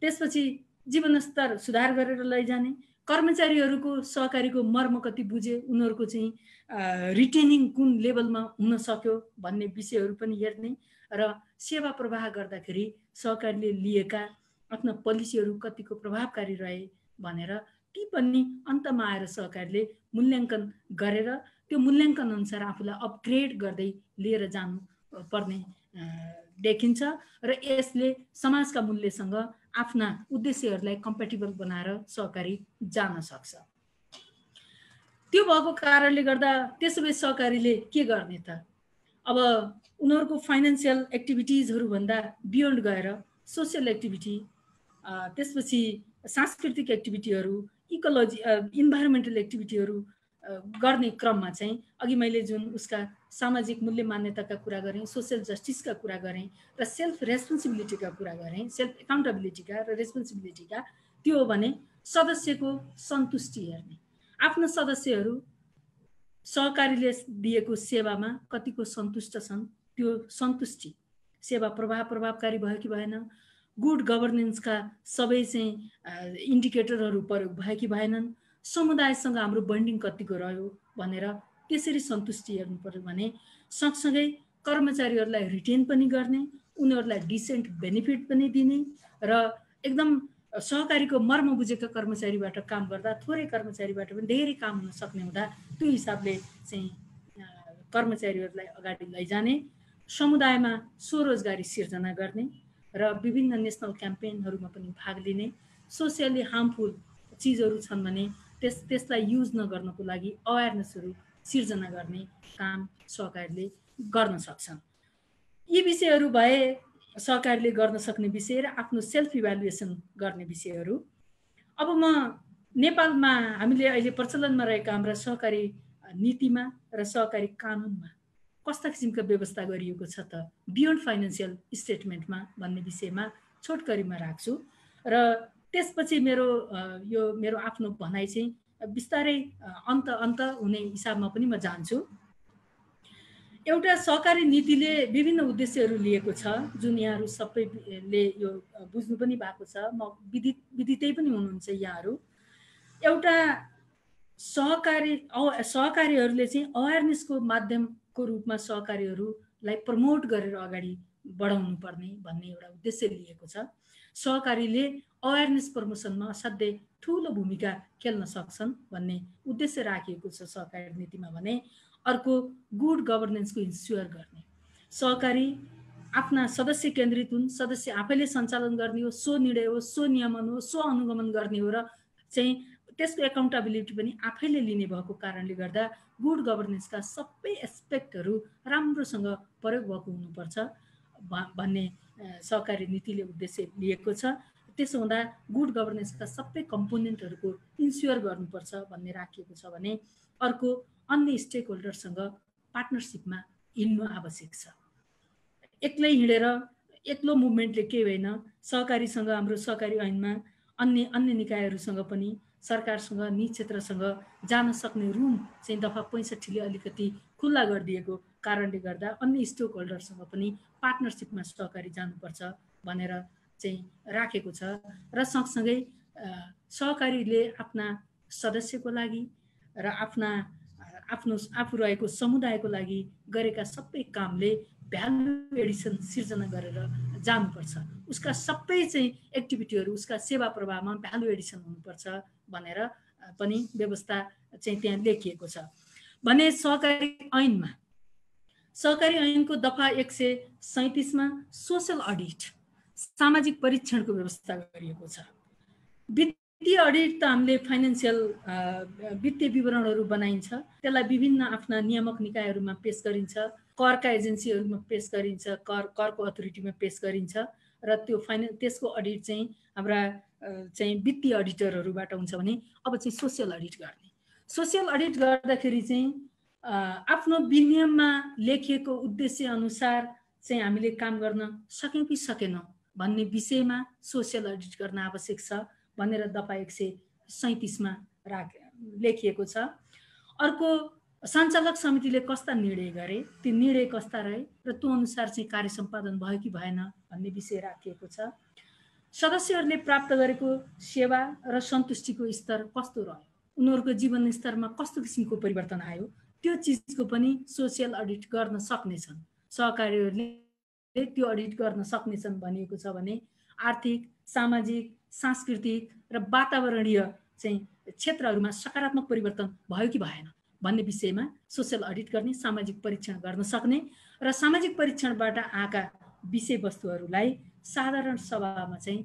त्यसपछि जीवनस्तर सुधार गरेर लैजाने, कर्मचारीहरूको सहकारीको मर्म कति बुझे, उनीहरूको चाहिँ रिटेनिङ कुन लेभलमा हुन सक्यो भन्ने विषयहरू पनि हेर्ने र सेवा प्रवाह गर्दाखेरि सहकारीले लिएका आफ्ना पोलिसीहरू कतिको प्रभावकारी रहे भनेर ती पनि अन्तमा आएर सहकारीले मूल्याङ्कन गरेर त्यो मूल्याङ्कन अनुसार आफूलाई अपग्रेड गर्दै लिएर जानु पर्ने देखिन्छ र यसले समाजका मूल्यसँग आफ्ना उद्देश्यहरूलाई कम्प्याटिबल बनाएर सहकारी जान सक्छ। त्यो भएको कारणले गर्दा त्यसो भए सहकारीले के गर्ने त? अब उनीहरूको फाइनेन्सियल एक्टिभिटिजहरू भन्दा बियोन्ड गएर सोसियल एक्टिभिटी, त्यसपछि सांस्कृतिक एक्टिभिटीहरू, इकोलोजी इन्भाइरोमेन्टल एक्टिभिटीहरू गर्ने क्रममा चाहिँ अघि मैले जुन उसका सामाजिक मूल्य मान्यताका कुरा गरेँ, सोसियल जस्टिसका कुरा गरेँ र सेल्फ रेस्पोन्सिबिलिटीका कुरा गरेँ, सेल्फ एकाउन्टेबिलिटीका र रेस्पोन्सिबिलिटीका, त्यो हो भने सदस्यको सन्तुष्टि हेर्ने, आफ्ना सदस्यहरू सहकारीले दिएको सेवामा कतिको सन्तुष्ट छन्, त्यो सन्तुष्टि, सेवा प्रभावकारी भयो कि भएन, गुड गभर्नेन्सका सबै चाहिँ इन्डिकेटरहरू प्रयोग भयो कि भएनन्, समुदायसँग हाम्रो बन्डिङ कतिको रह्यो भनेर त्यसरी सन्तुष्टि हेर्नु पर्यो भने सँगसँगै कर्मचारीहरूलाई रिटेन पनि गर्ने, उनीहरूलाई डिसेन्ट बेनिफिट पनि दिने र एकदम सहकारीको मर्म बुझेका कर्मचारीबाट काम गर्दा थोरै कर्मचारीबाट पनि धेरै काम हुन सक्ने हुँदा त्यो हिसाबले चाहिँ कर्मचारीहरूलाई अगाडि लैजाने, समुदायमा स्वरोजगारी सिर्जना गर्ने र विभिन्न नेसनल क्याम्पेनहरूमा पनि भाग लिने, सोसियली हार्मफुल चिजहरू छन् भने त्यसलाई युज नगर्नको लागि अवेरनेसहरू सिर्जना गर्ने काम सहकारीले गर्न सक्छन्। यी विषयहरू भए सहकारीले गर्न सक्ने विषय र आफ्नो सेल्फ इभ्यालुएसन गर्ने विषयहरू। अब म नेपालमा हामीले अहिले प्रचलनमा रहेका हाम्रा सहकारी नीतिमा र सहकारी कानुनमा कस्ता किसिमका व्यवस्था गरिएको छ त बियोन्ड फाइनेन्सियल स्टेटमेन्टमा भन्ने विषयमा छोटकरीमा राख्छु र त्यसपछि मेरो आफ्नो भनाइ चाहिँ बिस्तारै अन्त हुने हिसाबमा पनि म जान्छु। एउटा सहकारी नीतिले विभिन्न उद्देश्यहरू लिएको छ जुन यहाँहरू सबैले यो बुझ्नु पनि भएको छ, म विदितै पनि हुनुहुन्छ यहाँहरू। एउटा सहकारीहरूले चाहिँ अवेरनेसको माध्यमको रूपमा सहकारीहरूलाई प्रमोट गरेर अगाडि बढाउनु पर्ने भन्ने एउटा उद्देश्य लिएको छ। सहकारीले अवेरनेस प्रमोसनमा असाध्यै ठुलो भूमिका खेल्न सक्छन् भन्ने उद्देश्य राखिएको छ सहकारी नीतिमा भने अर्को गुड गभर्नेन्सको इन्स्योर गर्ने, सहकारी आफ्ना सदस्य केन्द्रित हुन्, सदस्य आफैले सञ्चालन गर्ने हो, सो निर्णय हो, सो नियमन हो, सो अनुगमन गर्ने हो र चाहिँ त्यसको एकाउन्टेबिलिटी पनि आफैले लिने भएको कारणले गर्दा गुड गभर्नेन्सका सबै एस्पेक्टहरू राम्रोसँग प्रयोग भएको हुनुपर्छ भन्ने सहकारी नीतिले उद्देश्य लिएको छ। त्यसो हुँदा गुड गभर्नेन्सका सबै कम्पोनेन्टहरूको इन्स्योर गर्नुपर्छ भन्ने राखिएको छ भने अर्को अन्य स्टेक होल्डरसँग पार्टनरसिपमा हिँड्नु आवश्यक छ। एक्लै हिँडेर एक्लो मुभमेन्टले केही होइन, सहकारीसँग हाम्रो सहकारी ऐनमा अन्य निकायहरूसँग पनि सरकारसँग निजी क्षेत्रसँग जान सक्ने रुम चाहिँ दफा 65ले अलिकति खुल्ला गरिदिएको कारणले गर्दा अन्य स्टेक होल्डरसँग पनि पार्टनरसिपमा सहकारी जानुपर्छ भनेर चाहिँ राखेको छ र सँगसँगै सहकारीले आफ्ना सदस्यको लागि र आफू रहेको समुदायको लागि गरेका सबै कामले भ्यालु एडिसन सिर्जना गरेर जानुपर्छ। उसका सबै चाहिँ एक्टिभिटीहरू उसका सेवा प्रवाहमा भ्यालु एडिसन हुनुपर्छ भनेर पनि व्यवस्था चाहिँ त्यहाँ लेखिएको छ भने सहकारी ऐनको दफा 137मा सोशल अडिट सामाजिक परीक्षणको व्यवस्था गरिएको छ। वित्तीय अडिट त हामीले फाइनेन्सियल वित्तीय विवरणहरू बनाइन्छ, त्यसलाई विभिन्न आफ्ना नियामक निकायहरूमा पेश गरिन्छ, करका एजेन्सीहरूमा पेश गरिन्छ, करको अथोरिटीमा पेश गरिन्छ र त्यसको अडिट चाहिँ हाम्रा चाहिँ वित्तीय अडिटरहरूबाट हुन्छ भने अब चाहिँ सोसियल अडिट गर्ने। सोसियल अडिट गर्दाखेरि चाहिँ आफ्नो विनियममा लेखिएको उद्देश्य अनुसार चाहिँ हामीले काम गर्न सक्यौँ कि सकेनौँ भन्ने विषयमा सोसियल अडिट गर्न आवश्यक छ भनेर दफा 137 लेखिएको छ। अर्को, सञ्चालक समितिले कस्ता निर्णय गरे, ती निर्णय कस्ता रहे र त्यो अनुसार चाहिँ कार्य सम्पादन भयो कि भएन भन्ने विषय राखिएको छ। सदस्यहरूले प्राप्त गरेको सेवा र सन्तुष्टिको स्तर कस्तो रह्यो, उनीहरूको जीवन स्तरमा कस्तो किसिमको परिवर्तन आयो, त्यो चिजको पनि सोसियल अडिट गर्न सक्नेछन्। सहकारीहरूले त्यो अडिट गर्न सक्नेछन् भनिएको छ भने आर्थिक, सामाजिक, सांस्कृतिक र वातावरणीय चाहिँ क्षेत्रहरूमा सकारात्मक परिवर्तन भयो कि भएन भन्ने विषयमा सोसियल अडिट गर्ने, सामाजिक परीक्षण गर्न सक्ने र सामाजिक परीक्षणबाट आएका विषयवस्तुहरूलाई साधारण सभामा चाहिँ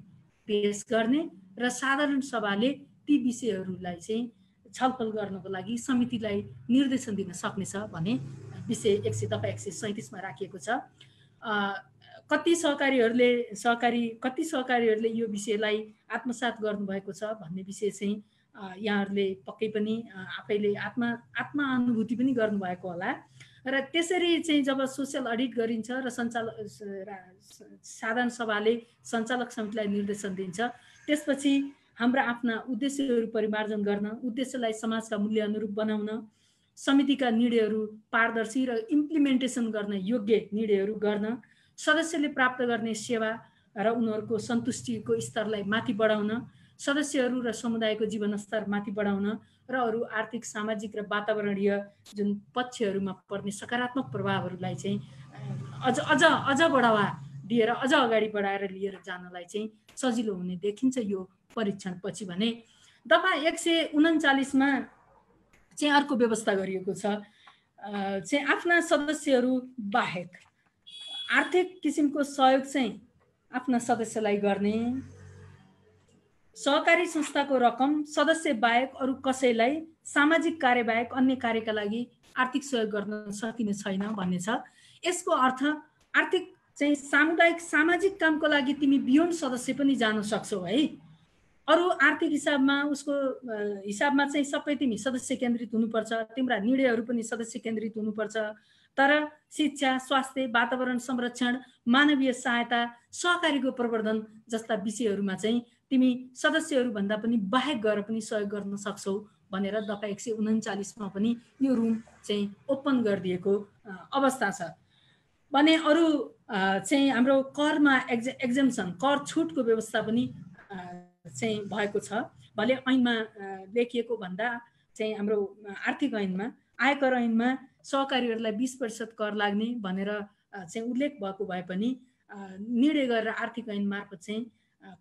पेश गर्ने र साधारण सभाले ती विषयहरूलाई चाहिँ छलफल गर्नको लागि समितिलाई निर्देशन दिन सक्नेछ भन्ने विषय 137 मा राखिएको छ। कति सहकारीहरूले यो विषयलाई आत्मसात गर्नुभएको छ भन्ने विषय चाहिँ यहाँहरूले पक्कै पनि आफैले आत्मानुभूति पनि गर्नुभएको होला। र त्यसरी चाहिँ जब सोसियल अडिट गरिन्छ र साधारण सभाले सञ्चालक समितिलाई निर्देशन दिन्छ, त्यसपछि हाम्रा आफ्ना उद्देश्यहरू परिमार्जन गर्न, उद्देश्यलाई समाजका मूल्य अनुरूप बनाउन, समितिका निर्णयहरू पारदर्शी र इम्प्लिमेन्टेसन गर्न योग्य निर्णयहरू गर्न, सदस्यले प्राप्त गर्ने सेवा र उनीहरूको सन्तुष्टिको स्तरलाई माथि बढाउन, सदस्यहरू र समुदायको जीवनस्तर माथि बढाउन र अरू आर्थिक, सामाजिक र वातावरणीय जुन पक्षहरूमा पर्ने सकारात्मक प्रभावहरूलाई चाहिँ अझ बढावा दिएर अझ अगाडि बढाएर लिएर जानलाई चाहिँ सजिलो हुने देखिन्छ यो परीक्षणपछि भने। दफा 139 मा चाहिँ अर्को व्यवस्था गरिएको छ, चाहिँ आफ्ना सदस्यहरू बाहेक आर्थिक किसिमको सहयोग चाहिँ आफ्ना सदस्यलाई गर्ने, सहकारी संस्थाको रकम सदस्य बाहेक अरू कसैलाई सामाजिक कार्य बाहेक अन्य कार्यका लागि आर्थिक सहयोग गर्न सकिने छैन भन्ने छ। यसको अर्थ आर्थिक चाहिँ सामुदायिक सामाजिक कामको लागि तिमी बियोन्ड सदस्य पनि जान सक्छौ है। अरू आर्थिक हिसाबमा उसको हिसाबमा चाहिँ सबै तिमी सदस्य केन्द्रित हुनुपर्छ, तिम्रा निर्णयहरू पनि सदस्य केन्द्रित हुनुपर्छ। तर शिक्षा, स्वास्थ्य, वातावरण संरक्षण, मानवीय सहायता, सहकारीको प्रवर्धन जस्ता विषयहरूमा चाहिँ तिमी सदस्यहरू भन्दा पनि बाहेक गएर पनि सहयोग गर्न सक्छौ भनेर दफा 139 मा पनि यो रुम चाहिँ ओपन गरिदिएको अवस्था छ भने। अरू चाहिँ हाम्रो करमा एक्जेम्सन, कर छुटको व्यवस्था पनि चाहिँ भएको छ। भले ऐनमा लेखिएको भन्दा चाहिँ हाम्रो आर्थिक ऐनमा, आयकर ऐनमा सहकारीहरूलाई 20% कर लाग्ने भनेर चाहिँ उल्लेख भएको भए पनि निर्णय गरेर आर्थिक ऐन मार्फत चाहिँ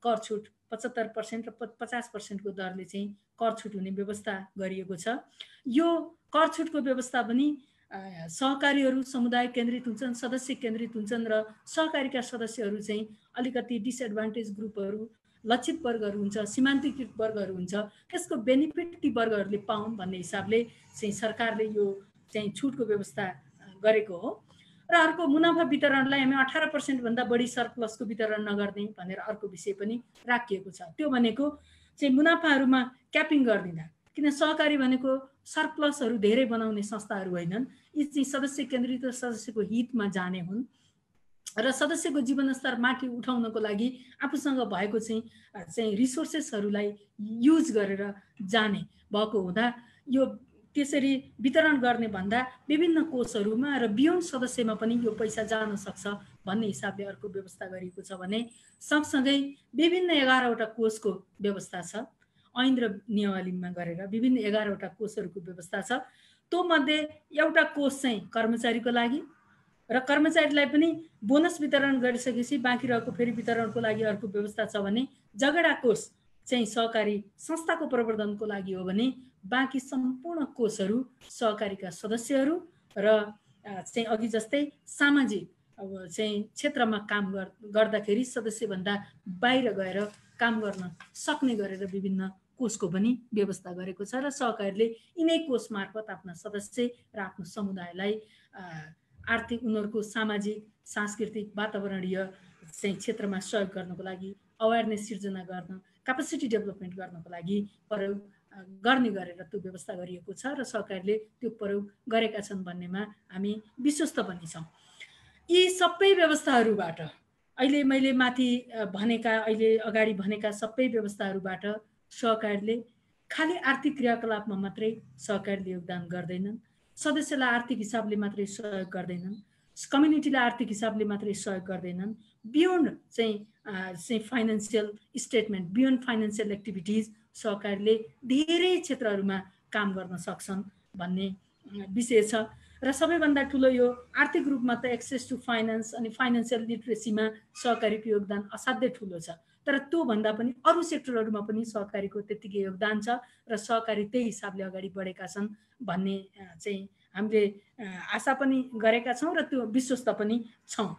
कर छुट 75% र 50% को दरले चाहिँ कर छुट हुने व्यवस्था गरिएको छ। यो कर छुटको व्यवस्था पनि सहकारीहरू समुदाय केन्द्रित हुन्छन्, सदस्य केन्द्रित हुन्छन् र सहकारीका सदस्यहरू चाहिँ अलिकति डिसएडभान्टेज ग्रुपहरू, लक्षित वर्गहरू हुन्छ, सीमान्तकृत वर्गहरू हुन्छ, त्यसको बेनिफिट ती वर्गहरूले पाउन् भन्ने हिसाबले चाहिँ सरकारले यो चाहिँ छुटको व्यवस्था गरेको हो। र अर्को, मुनाफा वितरणलाई हामी 18% भन्दा बढी सरप्लसको वितरण नगर्ने भनेर अर्को विषय पनि राखिएको छ। त्यो भनेको चाहिँ मुनाफाहरूमा क्यापिङ गरिदिँदा, किन सहकारी भनेको सरप्लसहरू धेरै बनाउने संस्थाहरू होइनन्, यी चाहिँ सदस्य केन्द्रित र सदस्यको हितमा जाने हुन् र सदस्यको जीवनस्तर माथि उठाउनको लागि आफूसँग भएको चाहिँ रिसोर्सेसहरूलाई युज गरेर जाने भएको हुँदा यो त्यसरी वितरण गर्ने भन्दा विभिन्न कोषहरूमा र बियोन्ड सदस्यमा पनि यो पैसा जान सक्छ भन्ने हिसाबले अर्को व्यवस्था गरिएको छ भने सँगसँगै विभिन्न 11वटा कोषको व्यवस्था छ। ऐन र नियमावलीमा गरेर विभिन्न 11वटा कोषहरूको व्यवस्था छ। त्यो मध्ये एउटा कोष चाहिँ कर्मचारीको लागि र कर्मचारीलाई पनि बोनस वितरण गरिसकेपछि बाँकी रहेको फेरि वितरणको लागि अर्को व्यवस्था छ भने झगडा कोष चाहिँ सहकारी संस्थाको प्रवर्धनको लागि हो भने बाँकी सम्पूर्ण कोषहरू सहकारीका सदस्यहरू र चाहिँ अघि जस्तै सामाजिक चाहिँ क्षेत्रमा काम गर्दाखेरि सदस्यभन्दा बाहिर गएर काम गर्न सक्ने गरेर विभिन्न कोषको पनि व्यवस्था गरेको छ र सहकारीले यिनै कोष मार्फत आफ्ना सदस्य र आफ्नो समुदायलाई आर्थिक, उनीहरूको सामाजिक, सांस्कृतिक, वातावरणीय चाहिँ क्षेत्रमा सहयोग गर्नको लागि अवेरनेस सिर्जना गर्न, क्यापेसिटी डेभलपमेन्ट गर्नको लागि प्रयोग गर्ने गरेर त्यो व्यवस्था गरिएको छ र सरकारले त्यो प्रयोग गरेका छन् भन्नेमा हामी विश्वस्त पनि छौँ। यी सबै व्यवस्थाहरूबाट अहिले मैले माथि भनेका अहिले अगाडि भनेका सबै व्यवस्थाहरूबाट सहकारीले खालि आर्थिक क्रियाकलापमा मात्रै सहकारीले योगदान गर्दैनन्, सदस्यलाई आर्थिक हिसाबले मात्रै सहयोग गर्दैनन्, कम्युनिटीलाई आर्थिक हिसाबले मात्रै सहयोग गर्दैनन्, बियोन्ड चाहिँ financial statement, beyond financial activities सहकारीले धेरै क्षेत्रहरूमा काम गर्न सक्छन् भन्ने विषय छ। र सबैभन्दा ठुलो यो आर्थिक रूपमा त एक्सेस टु फाइनेन्स अनि फाइनेन्सियल लिटरेसीमा सहकारीको योगदान असाध्यै ठुलो छ, तर त्योभन्दा पनि अरू सेक्टरहरूमा पनि सहकारीको त्यत्तिकै योगदान छ र सहकारी त्यही हिसाबले अगाडि बढेका छन् भन्ने चाहिँ हामीले आशा पनि गरेका छौँ र त्यो विश्वस्त पनि छौँ।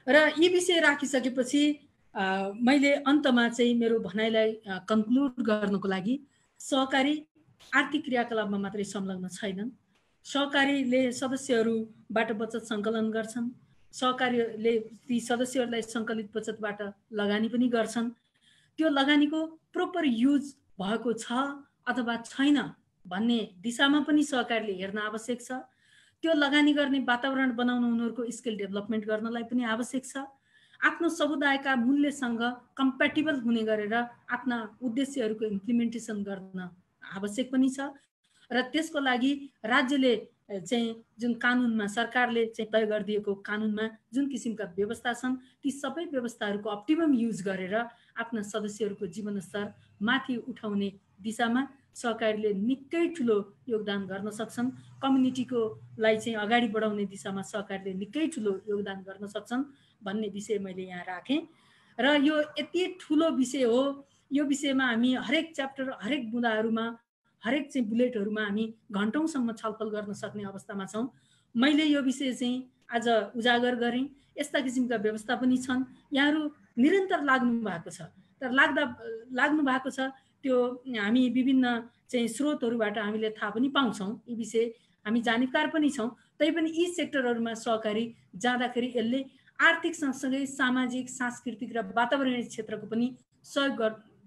र यी विषय राखिसकेपछि मैले अन्तमा चाहिँ मेरो भनाइलाई कन्क्लुड गर्नको लागि सहकारी आर्थिक क्रियाकलापमा मात्रै संलग्न छैनन्, सहकारीले सदस्यहरूबाट बचत सङ्कलन गर्छन्, सहकारीले ती सदस्यहरूलाई सङ्कलित बचतबाट लगानी पनि गर्छन्। त्यो लगानीको प्रोपर युज भएको छ अथवा छैन भन्ने दिशामा पनि सहकारीले हेर्न आवश्यक छ। त्यो लगानी गर्ने वातावरण बनाउन उनीहरूको स्किल डेभलपमेन्ट गर्नलाई पनि आवश्यक छ। आफ्नो समुदायका मूल्यसँग कम्प्याटिबल हुने गरेर आफ्ना उद्देश्यहरूको इम्प्लिमेन्टेसन गर्न आवश्यक पनि छ र त्यसको लागि राज्यले चाहिँ जुन कानुनमा सरकारले चाहिँ तय गरिदिएको कानुनमा जुन किसिमका व्यवस्था छन् ती सबै व्यवस्थाहरूको अप्टिमम युज गरेर आफ्ना सदस्यहरूको जीवनस्तर माथि उठाउने दिशामा सहकारीले निकै ठुलो योगदान गर्न सक्छन्। कम्युनिटीको लाई चाहिँ अगाडि बढाउने दिशामा सहकारीले निकै ठुलो योगदान गर्न सक्छन् भन्ने विषय मैले यहाँ राखेँ। र यो यति ठुलो विषय हो, यो विषयमा हामी हरेक च्याप्टर हरेक बुँदाहरूमा हरेक चाहिँ बुलेटहरूमा हामी घन्टौँसम्म छलफल गर्न सक्ने अवस्थामा छौँ। मैले यो विषय चाहिँ आज उजागर गरेँ। यस्ता किसिमका व्यवस्था पनि छन्, यहाँहरू निरन्तर लाग्नु भएको छ, तर लाग्नु भएको छ त्यो हामी विभिन्न चाहिँ स्रोतहरूबाट हामीले थाहा पनि पाउँछौँ, यी विषय हामी जानकार पनि छौँ। तैपनि यी सेक्टरहरूमा सहकारी जाँदाखेरि यसले आर्थिक सँगसँगै सामाजिक सांस्कृतिक र वातावरणीय क्षेत्रको पनि सहयोग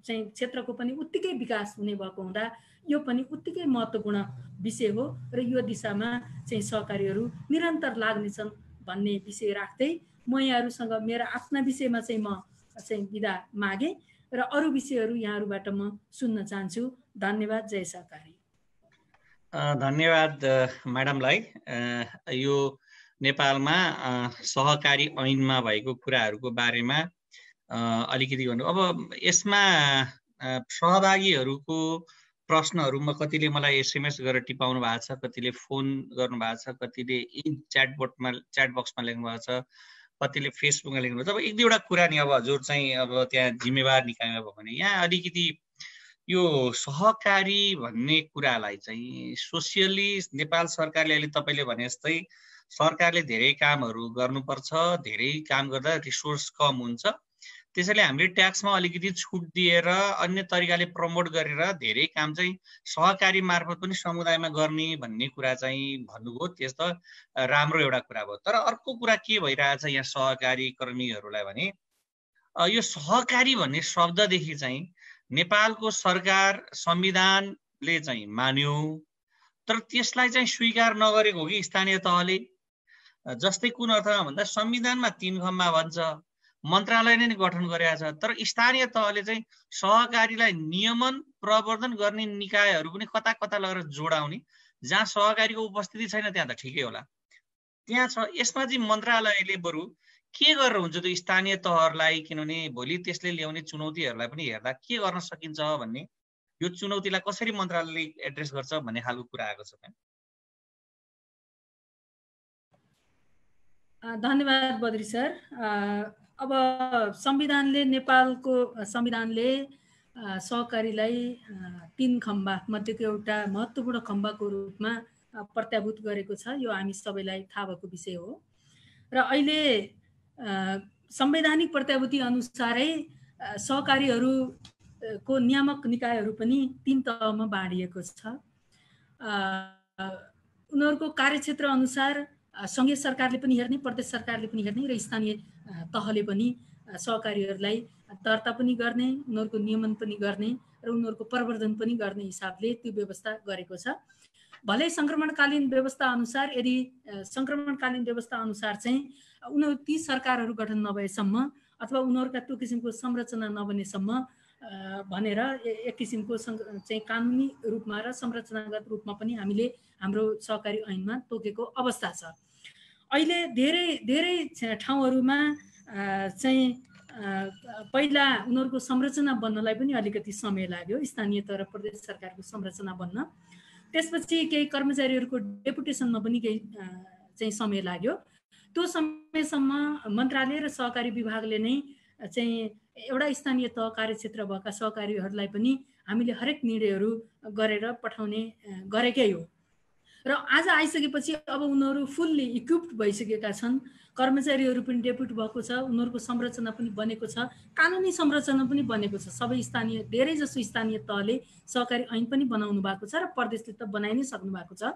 चाहिँ क्षेत्रको पनि उत्तिकै विकास हुने भएको हुँदा यो पनि उत्तिकै महत्त्वपूर्ण विषय हो र यो दिशामा चाहिँ सहकारीहरू निरन्तर लाग्नेछन् भन्ने विषय राख्दै म यहाँहरूसँग मेरा आफ्ना विषयमा चाहिँ म चाहिँ बिदा मागेँ र अरू विषयहरू यहाँहरूबाट म सुन्न चाहन्छु। धन्यवाद। जय सहकारी। धन्यवाद म्याडमलाई। यो नेपालमा सहकारी ऐनमा भएको कुराहरूको बारेमा अलिकति भन्नु। अब यसमा सहभागीहरूको प्रश्नहरूमा कतिले मलाई एसएमएस गरेर टिपाउनु भएको छ, कतिले फोन गर्नुभएको छ, कतिले च्याट बक्समा लेख्नु भएको छ, कतिले फेसबुकमा लेख्नु भएको छ। अब एक दुईवटा कुरा नि अब हजुर चाहिँ अब त्यहाँ जिम्मेवार निकायमा भयो भने यहाँ अलिकति यो सहकारी भन्ने कुरालाई चाहिँ सोसियली नेपाल सरकारले अहिले तपाईँले भने जस्तै सरकारले धेरै कामहरू गर्नुपर्छ, धेरै काम गर्दा रिसोर्स कम हुन्छ, त्यसैले हामीले ट्याक्समा अलिकति छुट दिएर अन्य तरिकाले प्रमोट गरेर धेरै काम चाहिँ सहकारी मार्फत पनि समुदायमा गर्ने भन्ने कुरा चाहिँ भन्नुभयो। त्यस त राम्रो एउटा कुरा भयो। तर अर्को कुरा के भइरहेछ यहाँ सहकारी कर्मीहरूलाई भने यो सहकारी भन्ने शब्ददेखि चाहिँ नेपालको सरकार संविधानले चाहिँ मान्यो, तर त्यसलाई चाहिँ स्वीकार नगरेको हो कि स्थानीय तहले। जस्तै कुन अर्थमा भन्दा संविधानमा 3 खम्बा भन्छ, मन्त्रालय नै गठन गरेका छ, तर स्थानीय तहले चाहिँ सहकारीलाई नियमन प्रवर्धन गर्ने निकायहरू पनि कता कता लगेर जोडाउने, जहाँ सहकारीको उपस्थिति छैन त्यहाँ त ठिकै होला, त्यहाँ छ। यसमा चाहिँ मन्त्रालयले बरु के गरेर हुन्छ त्यो स्थानीय तहहरूलाई, किनभने भोलि त्यसले ल्याउने चुनौतीहरूलाई पनि हेर्दा के गर्न सकिन्छ भन्ने, यो चुनौतीलाई कसरी मन्त्रालयले एड्रेस गर्छ भन्ने खालको कुरा आएको छ। धन्यवाद बद्री सर। अब संविधानले नेपालको संविधानले सहकारीलाई 3 खम्बा मध्येको एउटा महत्त्वपूर्ण खम्बाको रूपमा प्रत्याभूत गरेको छ। यो हामी सबैलाई थाहा भएको विषय हो र अहिले संवैधानिक प्रत्याभूति अनुसारै सहकारीहरूको नियामक निकायहरू पनि 3 तहमा बाँडिएको छ। उनीहरूको कार्यक्षेत्र अनुसार सङ्घीय सरकारले पनि हेर्ने, प्रदेश सरकारले पनि हेर्ने र स्थानीय तहले पनि सहकारीहरूलाई दर्ता पनि गर्ने, उनीहरूको नियमन पनि गर्ने र उनीहरूको प्रवर्धन पनि गर्ने हिसाबले त्यो व्यवस्था गरेको छ। भलै सङ्क्रमणकालीन व्यवस्था अनुसार यदि सङ्क्रमणकालीन व्यवस्था अनुसार चाहिँ उनीहरू ती सरकारहरू गठन नभएसम्म अथवा उनीहरूका त्यो किसिमको संरचना नबनेसम्म भनेर एक किसिमको चाहिँ कानुनी रूपमा र संरचनागत रूपमा पनि हामीले हाम्रो सहकारी ऐनमा तोकेको अवस्था छ। अहिले धेरै धेरै ठाउँहरूमा चाहिँ पहिला उनीहरूको संरचना बन्नलाई पनि अलिकति समय लाग्यो, स्थानीय तह र प्रदेश सरकारको संरचना बन्न। त्यसपछि केही कर्मचारीहरूको डेपुटेसनमा पनि केही चाहिँ समय लाग्यो। त्यो समयसम्म मन्त्रालय र सहकारी विभागले नै चाहिँ एउटा स्थानीय तह कार्यक्षेत्र भएका सहकारीहरूलाई पनि हामीले हरेक निर्णयहरू गरेर पठाउने गरेकै हो। र आज आइसकेपछि अब उनीहरू फुल्ली इक्विप्ड भइसकेका छन्, कर्मचारीहरू पनि डेप्युट भएको छ, उनीहरूको संरचना पनि बनेको छ, कानुनी संरचना पनि बनेको छ। सबै स्थानीय धेरै जसो स्थानीय तहले सहकारी ऐन पनि बनाउनु भएको छ र प्रदेशले त बनाइ नै सक्नु भएको छ।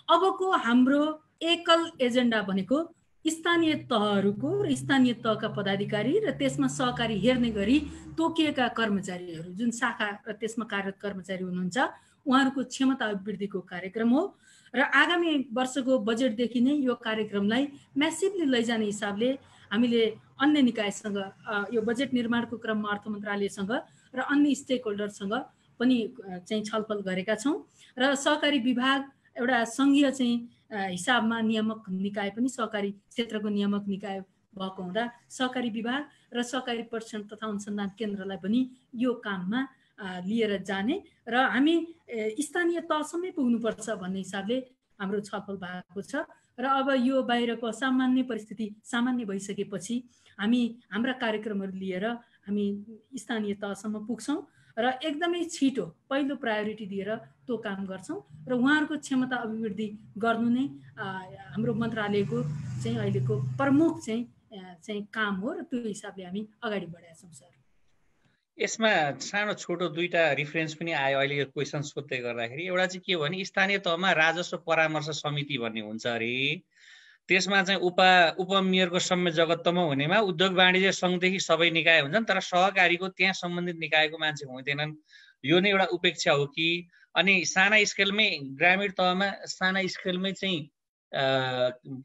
अबको हाम्रो एकल एजेन्डा भनेको स्थानीय तहहरूको र स्थानीय तहका पदाधिकारी र त्यसमा सहकारी हेर्ने गरी तोकिएका कर्मचारीहरू जुन शाखा र त्यसमा कार्यरत कर्मचारी हुनुहुन्छ उहाँहरूको क्षमता अभिवृद्धिको कार्यक्रम हो र आगामी वर्षको बजेटदेखि नै यो कार्यक्रमलाई म्यासिभली लैजाने हिसाबले हामीले अन्य निकायसँग यो बजेट निर्माणको क्रममा अर्थ मन्त्रालयसँग र अन्य स्टेक होल्डरसँग पनि चाहिँ छलफल गरेका छौँ र सहकारी विभाग एउटा सङ्घीय चाहिँ हिसाबमा नियामक निकाय पनि सहकारी क्षेत्रको नियामक निकाय भएको हुँदा सहकारी विभाग र सहकारी परीक्षण तथा अनुसन्धान केन्द्रलाई पनि यो काममा लिएर जाने र हामी स्थानीय तहसम्मै पुग्नुपर्छ भन्ने हिसाबले हाम्रो छलफल भएको छ र अब यो बाहिरको असामान्य परिस्थिति सामान्य भइसकेपछि हामी हाम्रा कार्यक्रमहरू लिएर हामी स्थानीय तहसम्म पुग्छौँ र एकदमै छिटो पहिलो प्रायोरिटी दिएर त्यो काम गर्छौँ र उहाँहरूको क्षमता अभिवृद्धि गर्नु नै हाम्रो मन्त्रालयको चाहिँ अहिलेको प्रमुख चाहिँ काम हो र त्यो हिसाबले हामी अगाडि बढेका छौँ सर। यसमा सानो छोटो दुईटा रिफरेन्स पनि आयो अहिले यो क्वेसन सोध्दै गर्दाखेरि। एउटा चाहिँ के हो भने स्थानीय तहमा राजस्व परामर्श समिति भन्ने हुन्छ अरे, त्यसमा चाहिँ उपमेयरको संयोजकत्वमा हुनेमा उद्योग वाणिज्य सङ्घदेखि सबै निकाय हुन्छन् तर सहकारीको त्यहाँ सम्बन्धित निकायको मान्छे हुँदैनन्। यो नै एउटा उपेक्षा हो कि? अनि साना स्केलमै ग्रामीण तहमा साना स्केलमै चाहिँ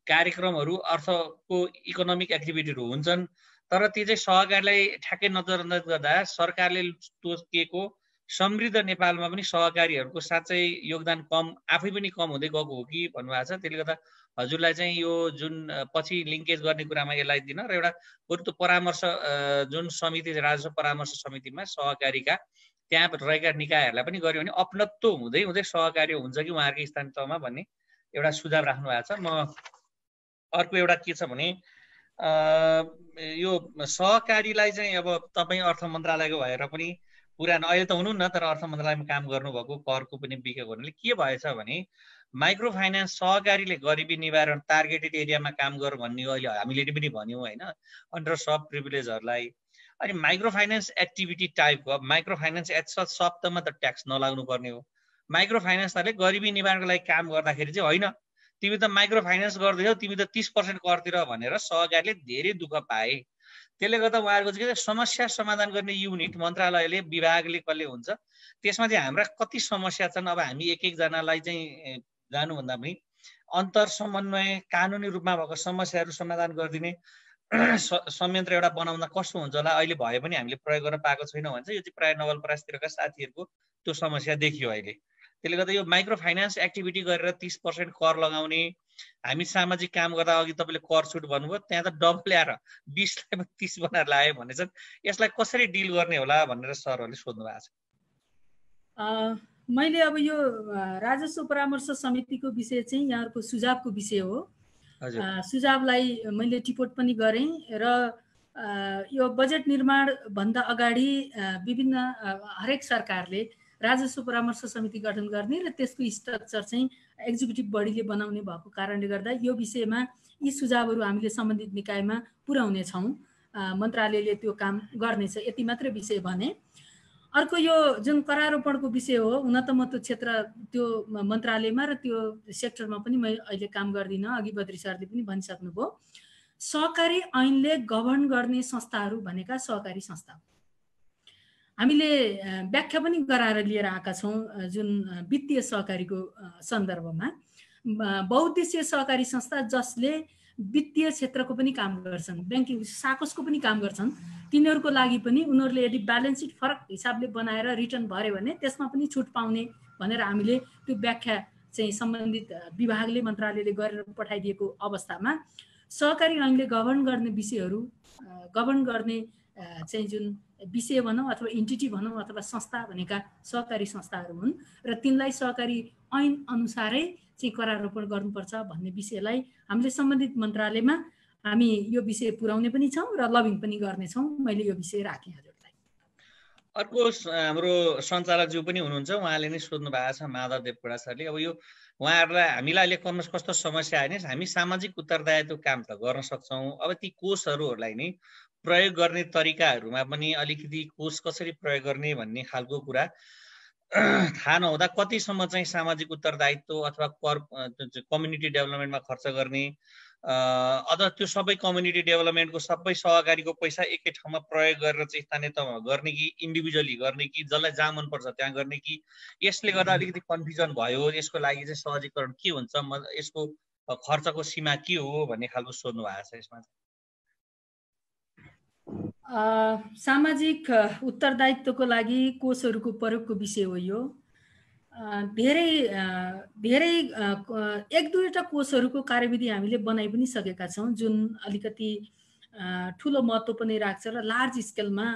कार्यक्रमहरू अर्थको इकोनोमिक एक्टिभिटीहरू हुन्छन् तर त्यो चाहिँ सहकारीलाई ठ्याक्कै नजरअन्दाज गर्दा सरकारले तोकेको समृद्ध नेपालमा पनि सहकारीहरूको साँच्चै योगदान कम आफै पनि कम हुँदै गएको हो कि भन्नुभएको छ। त्यसले गर्दा हजुरलाई चाहिँ यो जुन पछि लिङ्केज गर्ने कुरामा यसलाई दिन र एउटा बरु त्यो परामर्श जुन समिति राजस्व परामर्श समितिमा सहकारीका त्यहाँ रहेका निकायहरूलाई पनि गर्यो भने अपनत्व हुँदै हुँदै सहकारी हुन्छ कि उहाँहरूको स्थानीय तहमा भन्ने एउटा सुझाव राख्नु भएको छ। म अर्को एउटा के छ भने यो सहकारीलाई चाहिँ अब तपाईँ अर्थ मन्त्रालयको भएर पनि पुरानो अहिले त हुनुहुन्न तर अर्थ मन्त्रालयमा काम गर्नुभएको करको पनि विज्ञ गर्नुले के भएछ भने माइक्रो फाइनेन्स सहकारीले गरिबी निवारण टार्गेटेड एरियामा काम गर भन्ने अहिले हामीले पनि भन्यौँ होइन अन्डर सब प्रिभिलेजहरूलाई। अनि माइक्रो फाइनेन्स एक्टिभिटी टाइपको माइक्रो फाइनेन्स एट शब्दमा त ट्याक्स नलाग्नु पर्ने हो। माइक्रो फाइनेन्सहरूले गरिबी निवारणको लागि काम गर्दाखेरि चाहिँ होइन तिमी त माइक्रो फाइनेन्स गर्दैछौ तिमी त 30% करतिर भनेर सहकारीले धेरै दुःख पाए। त्यसले गर्दा उहाँहरूको चाहिँ समस्या समाधान गर्ने युनिट मन्त्रालयले विभागले कसले हुन्छ त्यसमा चाहिँ हाम्रा कति समस्या छन्। अब हामी एक एकजनालाई चाहिँ जानुभन्दा पनि अन्तर समन्वय कानुनी रूपमा भएको समस्याहरू समाधान गरिदिने संयन्त्र एउटा बनाउँदा कस्तो हुन्छ होला अहिले भए पनि हामीले प्रयोग गर्न पाएको छैनौँ भन्छ। यो चाहिँ प्राय नवलपरासीतिरका साथीहरूको त्यो समस्या देखियो अहिले। त्यसले गर्दा यो माइक्रो फाइनेन्स एक्टिभिटी गरेर 30% कर लगाउने हामी सामाजिक काम गर्दा अघि तपाईँले कर छुट भन्नुभयो त्यहाँ त डबल ल्याएर 20लाई 30 बनाएर लायो भनेछन्। यसलाई कसरी डिल गर्ने होला भनेर सरहरूले सोध्नु भएको छ। मैले अब यो राजस्व परामर्श समितिको विषय चाहिँ यहाँहरूको सुझावको विषय हो। सुझावलाई मैले टिपोट पनि गरेँ र यो बजेट निर्माण भन्दा अगाडि विभिन्न हरेक सरकारले राजस्व परामर्श समिति गठन गर्ने र त्यसको स्ट्रक्चर चाहिँ एक्जिक्युटिभ बडीले बनाउने भएको कारणले गर्दा यो विषयमा यी सुझावहरू हामीले सम्बन्धित निकायमा पुर्याउने छौँ। मन्त्रालयले त्यो काम गर्नेछ यति मात्र विषय भने। अर्को यो जुन करारोपणको विषय हो हुन त म त्यो क्षेत्र त्यो मन्त्रालयमा र त्यो सेक्टरमा पनि म अहिले काम गर्दिनँ। अघि बद्री सरले पनि भनिसक्नुभयो सहकारी ऐनले गभर्न गर्ने संस्थाहरू भनेका सहकारी संस्था हामीले व्याख्या पनि गराएर लिएर आएका छौँ जुन वित्तीय सहकारीको सन्दर्भमा। बहुउद्देश्य सहकारी संस्था जसले वित्तीय क्षेत्रको पनि काम गर्छन्, ब्याङ्किङ साकोसको पनि काम गर्छन्, तिनीहरूको लागि पनि उनीहरूले यदि ब्यालेन्स सिट फरक हिसाबले बनाएर रिटर्न भर्यो भने त्यसमा पनि छुट पाउने भनेर हामीले त्यो व्याख्या चाहिँ सम्बन्धित विभागले मन्त्रालयले गरेर पठाइदिएको अवस्थामा सहकारी ऐनले गभर्न गर्ने विषयहरू, गभर्न गर्ने चाहिँ जुन विषय भनौँ अथवा इन्टिटी भनौँ अथवा संस्था भनेका सहकारी संस्थाहरू हुन् र तिनलाई सहकारी ऐन अनुसारै चाहिँ करारोपण गर्नुपर्छ भन्ने विषयलाई हामीले सम्बन्धित मन्त्रालयमा हामी यो विषय पुर्याउने पनि छौँ र लबिङ पनि गर्नेछौँ। मैले यो विषय राखेँ हजुरलाई। अर्को हाम्रो सञ्चालकज्यू पनि हुनुहुन्छ, उहाँले नै सोध्नु भएको छ, माधव देवकोटा सरले। अब यो उहाँहरूलाई हामीलाई अहिले कस्तो समस्या आयो भने हामी सामाजिक उत्तरदायित्व काम त गर्न सक्छौँ, अब ती कोषहरूलाई नै प्रयोग गर्ने तरिकाहरूमा पनि अलिकति कोष कसरी प्रयोग गर्ने भन्ने खालको कुरा थाहा नहुँदा कतिसम्म चाहिँ सामाजिक उत्तरदायित्व अथवा कम्युनिटी डेभलपमेन्टमा खर्च गर्ने अथवा त्यो सबै कम्युनिटी डेभलपमेन्टको सबै सहकारीको पैसा एकै ठाउँमा प्रयोग गरेर चाहिँ स्थानीय तहमा गर्ने कि इन्डिभिजुअली गर्ने कि जसलाई जहाँ मनपर्छ त्यहाँ गर्ने कि, यसले गर्दा अलिकति कन्फ्युजन भयो। यसको लागि चाहिँ सहजीकरण के हुन्छ, यसको खर्चको सीमा के हो भन्ने खालको सोध्नु भएको छ। यसमा सामाजिक उत्तरदायित्वको लागि कोषहरूको प्रयोगको विषय हो यो। धेरै एक दुईवटा कोषहरूको कार्यविधि हामीले बनाइ पनि सकेका छौँ जुन अलिकति ठुलो महत्त्व पनि राख्छ र लार्ज स्केलमा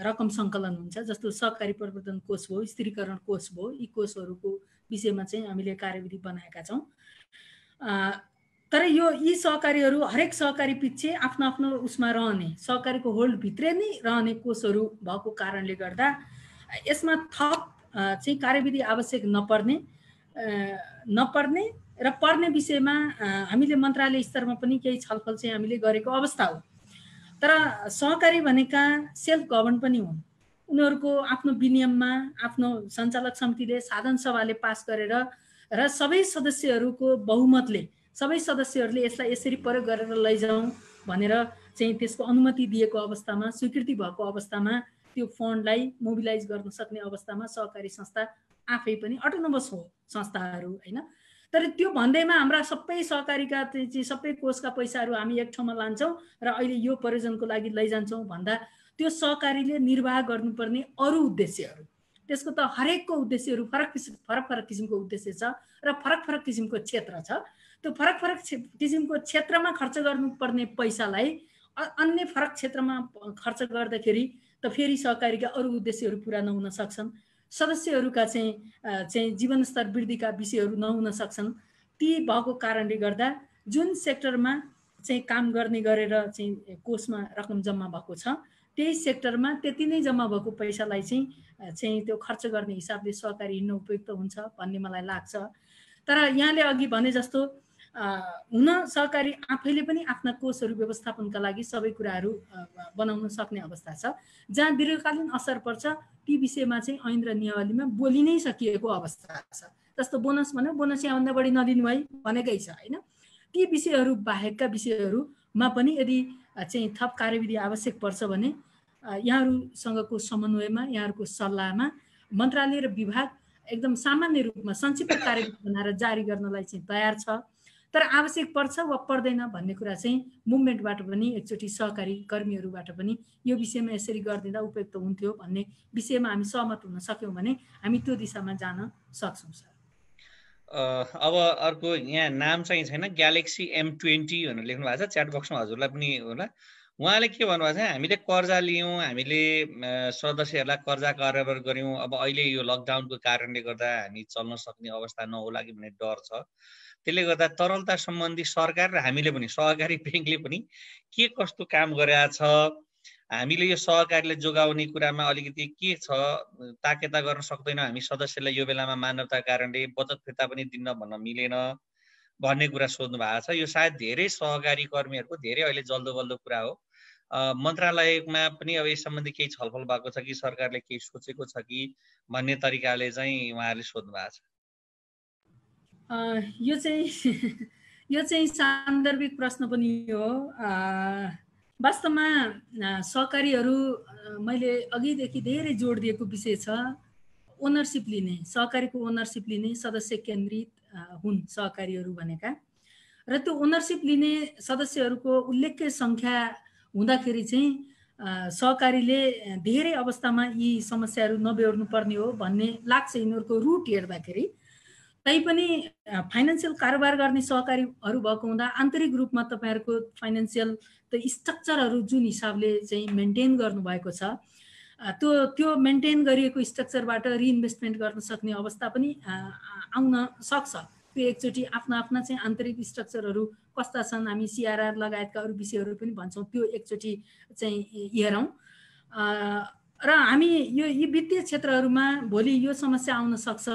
रकम सङ्कलन हुन्छ। जस्तो सहकारी प्रवर्धन कोष भयो, स्थिरीकरण कोष भयो, यी कोषहरूको विषयमा चाहिँ हामीले कार्यविधि बनाएका छौँ। तर यी सहकारीहरू हरेक सहकारी पछि आफ्नो आफ्नो उसमा रहने, सहकारीको होल्डभित्रै नै रहने कोषहरू भएको कारणले गर्दा यसमा थप चाहिँ कार्यविधि आवश्यक नपर्ने र पर्ने विषयमा हामीले मन्त्रालय स्तरमा पनि केही छलफल चाहिँ हामीले गरेको अवस्था हो। तर सहकारी भनेका सेल्फ गभर्न पनि हुन्। उनीहरूको आफ्नो विनियममा आफ्नो सञ्चालक समितिले, साधन सभाले पास गरेर र सबै सदस्यहरूको बहुमतले सबै सदस्यहरूले यसलाई यसरी प्रयोग गरेर लैजाउँ भनेर चाहिँ त्यसको अनुमति दिएको अवस्थामा, स्वीकृति भएको अवस्थामा त्यो फन्डलाई मोबिलाइज गर्न सक्ने अवस्थामा सहकारी संस्था आफै पनि अटोनोमस हो संस्थाहरू हैन। तर त्यो भन्दैमा हाम्रा सबै सहकारीका चाहिँ सबै कोषका पैसाहरू हामी एक ठाउँमा लान्छौँ र अहिले यो प्रयोजनको लागि लैजान्छौँ भन्दा त्यो सहकारीले निर्वाह गर्नुपर्ने अरू उद्देश्यहरू, त्यसको त हरेकको उद्देश्यहरू फरक फरक किसिमको उद्देश्य छ र फरक फरक किसिमको क्षेत्र छ। त्यो फरक फरक किसिमको क्षेत्रमा खर्च गर्नुपर्ने पैसालाई अन्य फरक क्षेत्रमा खर्च गर्दाखेरि त फेरि सहकारीका अरू उद्देश्यहरू पुरा नहुन सक्छन्, सदस्यहरूका चाहिँ जीवनस्तर वृद्धिका विषयहरू नहुन सक्छन्। ती भएको कारणले गर्दा जुन सेक्टरमा चाहिँ काम गर्ने गरेर चाहिँ कोषमा रकम जम्मा भएको छ त्यही सेक्टरमा त्यति नै जम्मा भएको पैसालाई चाहिँ त्यो खर्च गर्ने हिसाबले सहकारी हिँड्न उपयुक्त हुन्छ भन्ने मलाई लाग्छ। तर यहाँले अघि भने जस्तो हुन सहकारी आफैले पनि आफ्ना कोषहरू व्यवस्थापनका लागि सबै कुराहरू बनाउन सक्ने अवस्था छ। जहाँ दीर्घकालीन असर पर्छ ती विषयमा चाहिँ ऐन र नियमावलीमा बोलि नै सकिएको अवस्था छ। जस्तो बोनस भन्यो, बोनस यहाँभन्दा बढी नदिनु है भनेकै छ हैन। ती विषयहरू बाहेकका विषयहरूमा पनि यदि चाहिँ थप कार्यविधि आवश्यक पर्छ भने यहाँहरूसँगको समन्वयमा, यहाँहरूको सल्लाहमा मन्त्रालय र विभाग एकदम सामान्य रूपमा संक्षिप्त कार्यविधि बनाएर जारी गर्नलाई चाहिँ तयार छ। तर आवश्यक पर्छ वा पर्दैन भन्ने कुरा चाहिँ मुभमेन्टबाट पनि एकचोटि सहकारी कर्मीहरूबाट पनि यो विषयमा यसरी गरिदिँदा उपयुक्त हुन्थ्यो भन्ने विषयमा हामी सहमत हुन सक्यौँ भने हामी त्यो दिशामा जान सक्छौँ सर। अब अर्को यहाँ नाम चाहिँ छैन, ग्यालेक्सी M20 भनेर लेख्नु भएको छ, च्याट बक्समा हजुरलाई पनि होला। उहाँले के भन्नुभएको छ, हामीले कर्जा लियौँ, हामीले सदस्यहरूलाई कर्जा कारोबार गऱ्यौँ, अब अहिले यो लकडाउनको कारणले गर्दा हामी चल्न सक्ने अवस्था नहोला कि भन्ने डर छ। त्यसले गर्दा तरलता सम्बन्धी सरकार र हामीले पनि सहकारी ब्याङ्कले पनि के कस्तो काम गरेका छ, हामीले यो सहकारीलाई जोगाउने कुरामा अलिकति के छ, ताकेता गर्न सक्दैनौँ हामी सदस्यलाई यो बेलामा मानवता कारणले बचत फिर्ता पनि दिन भन्न मिलेन भन्ने कुरा सोध्नु भएको छ। यो सायद धेरै सहकारी कर्मीहरूको धेरै अहिले जल्दो बल्दो कुरा हो। मन्त्रालयमा पनि अब यस सम्बन्धी केही छलफल भएको छ कि सरकारले केही सोचेको छ कि भन्ने तरिकाले चाहिँ उहाँहरूले सोध्नु भएको छ। यो चाहिँ सान्दर्भिक प्रश्न पनि हो। वास्तवमा सहकारीहरू मैले अघिदेखि धेरै जोड दिएको विषय छ। ओनरसिप लिने, सहकारीको ओनरसिप लिने सदस्य केन्द्रित हुन् सहकारीहरू भनेका, र त्यो ओनरसिप लिने सदस्यहरूको उल्लेख्य सङ्ख्या हुँदाखेरि चाहिँ सहकारीले धेरै अवस्थामा यी समस्याहरू नबेहोर्नु पर्ने हो भन्ने लाग्छ यिनीहरूको रुट हेर्दाखेरि। तैपनि फाइनेन्सियल कारोबार गर्ने सहकारीहरू भएको हुँदा आन्तरिक रूपमा तपाईँहरूको फाइनेन्सियल स्ट्रक्चरहरू जुन हिसाबले चाहिँ मेन्टेन गर्नुभएको छ त्यो मेन्टेन गरिएको स्ट्रक्चरबाट रिइन्भेस्टमेन्ट गर्न सक्ने अवस्था पनि आउन सक्छ। त्यो एकचोटि आफ्ना चाहिँ आन्तरिक स्ट्रक्चरहरू कस्ता छन्, हामी सिआरआर लगायतका अरू विषयहरू पनि भन्छौँ, त्यो एकचोटि चाहिँ हेरौँ। र हामी यी वित्तीय क्षेत्रहरूमा भोलि यो समस्या आउन सक्छ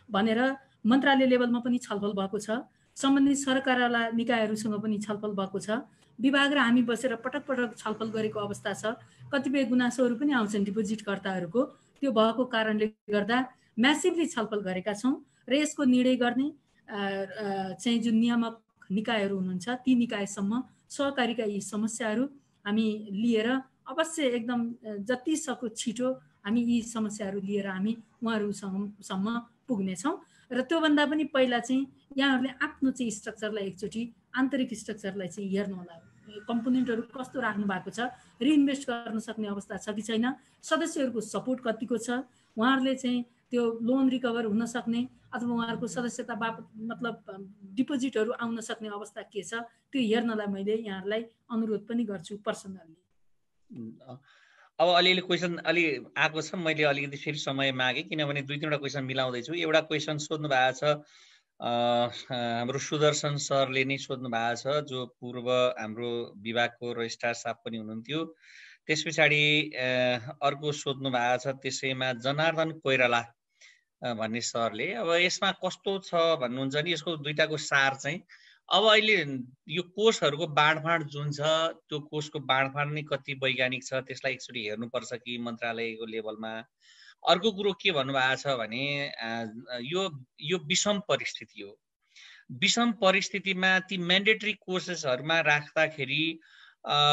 भनेर मन्त्रालय लेभलमा पनि छलफल भएको छ, सम्बन्धित सरकारवाला निकायहरूसँग पनि छलफल भएको छ, विभाग र हामी बसेर पटक पटक छलफल गरेको अवस्था छ। कतिपय गुनासोहरू पनि आउँछन् डिपोजिटकर्ताहरूको, त्यो भएको कारणले गर्दा म्यासिभली छलफल गरेका छौँ र यसको निर्णय गर्ने चाहिँ जुन नियामक निकायहरू हुनुहुन्छ ती निकायसम्म सहकारीका यी समस्याहरू हामी लिएर अवश्य एकदम जति सक्दो छिटो हामी यी समस्याहरू लिएर हामी उहाँहरूसम्म पुग्नेछौँ। र त्योभन्दा पनि पहिला चाहिँ यहाँहरूले आफ्नो चाहिँ स्ट्रक्चरलाई एकचोटि आन्तरिक स्ट्रक्चरलाई चाहिँ हेर्नु होला, कम्पोनेन्टहरू कस्तो राख्नु भएको छ, रिइन्भेस्ट गर्न सक्ने अवस्था छ कि छैन, सदस्यहरूको सपोर्ट कतिको छ, उहाँहरूले चाहिँ त्यो लोन रिकभर हुन सक्ने अथवा उहाँहरूको सदस्यता बापत मतलब डिपोजिटहरू आउन सक्ने अवस्था के छ त्यो हेर्नलाई मैले यहाँहरूलाई अनुरोध पनि गर्छु पर्सनल्ली। अब अलिअलि क्वेसन अलि आएको छ, मैले अलिकति फेरि समय मागेँ किनभने 2-3वटा क्वेसन मिलाउँदैछु। एउटा क्वेसन सोध्नु भएको छ हाम्रो सुदर्शन सरले नै सोध्नु भएको छ, जो पूर्व हाम्रो विभागको रजिस्ट्रार साहब पनि हुनुहुन्थ्यो। त्यस पछाडि अर्को सोध्नु भएको छ त्यसैमा जनार्दन कोइराला भन्ने सरले, अब यसमा कस्तो छ भन्नुहुन्छ नि, यसको दुईटाको सार चाहिँ अब अहिले यो कोषहरूको बाँडफाँड जुन छ त्यो कोषको बाँडफाँड नै कति वैज्ञानिक छ त्यसलाई एकचोटि हेर्नुपर्छ कि मन्त्रालयको लेभलमा। अर्को कुरो के भन्नुभएको छ भने यो विषम परिस्थिति हो, विषम परिस्थितिमा ती म्यान्डेटरी कोर्सेसहरूमा राख्दाखेरि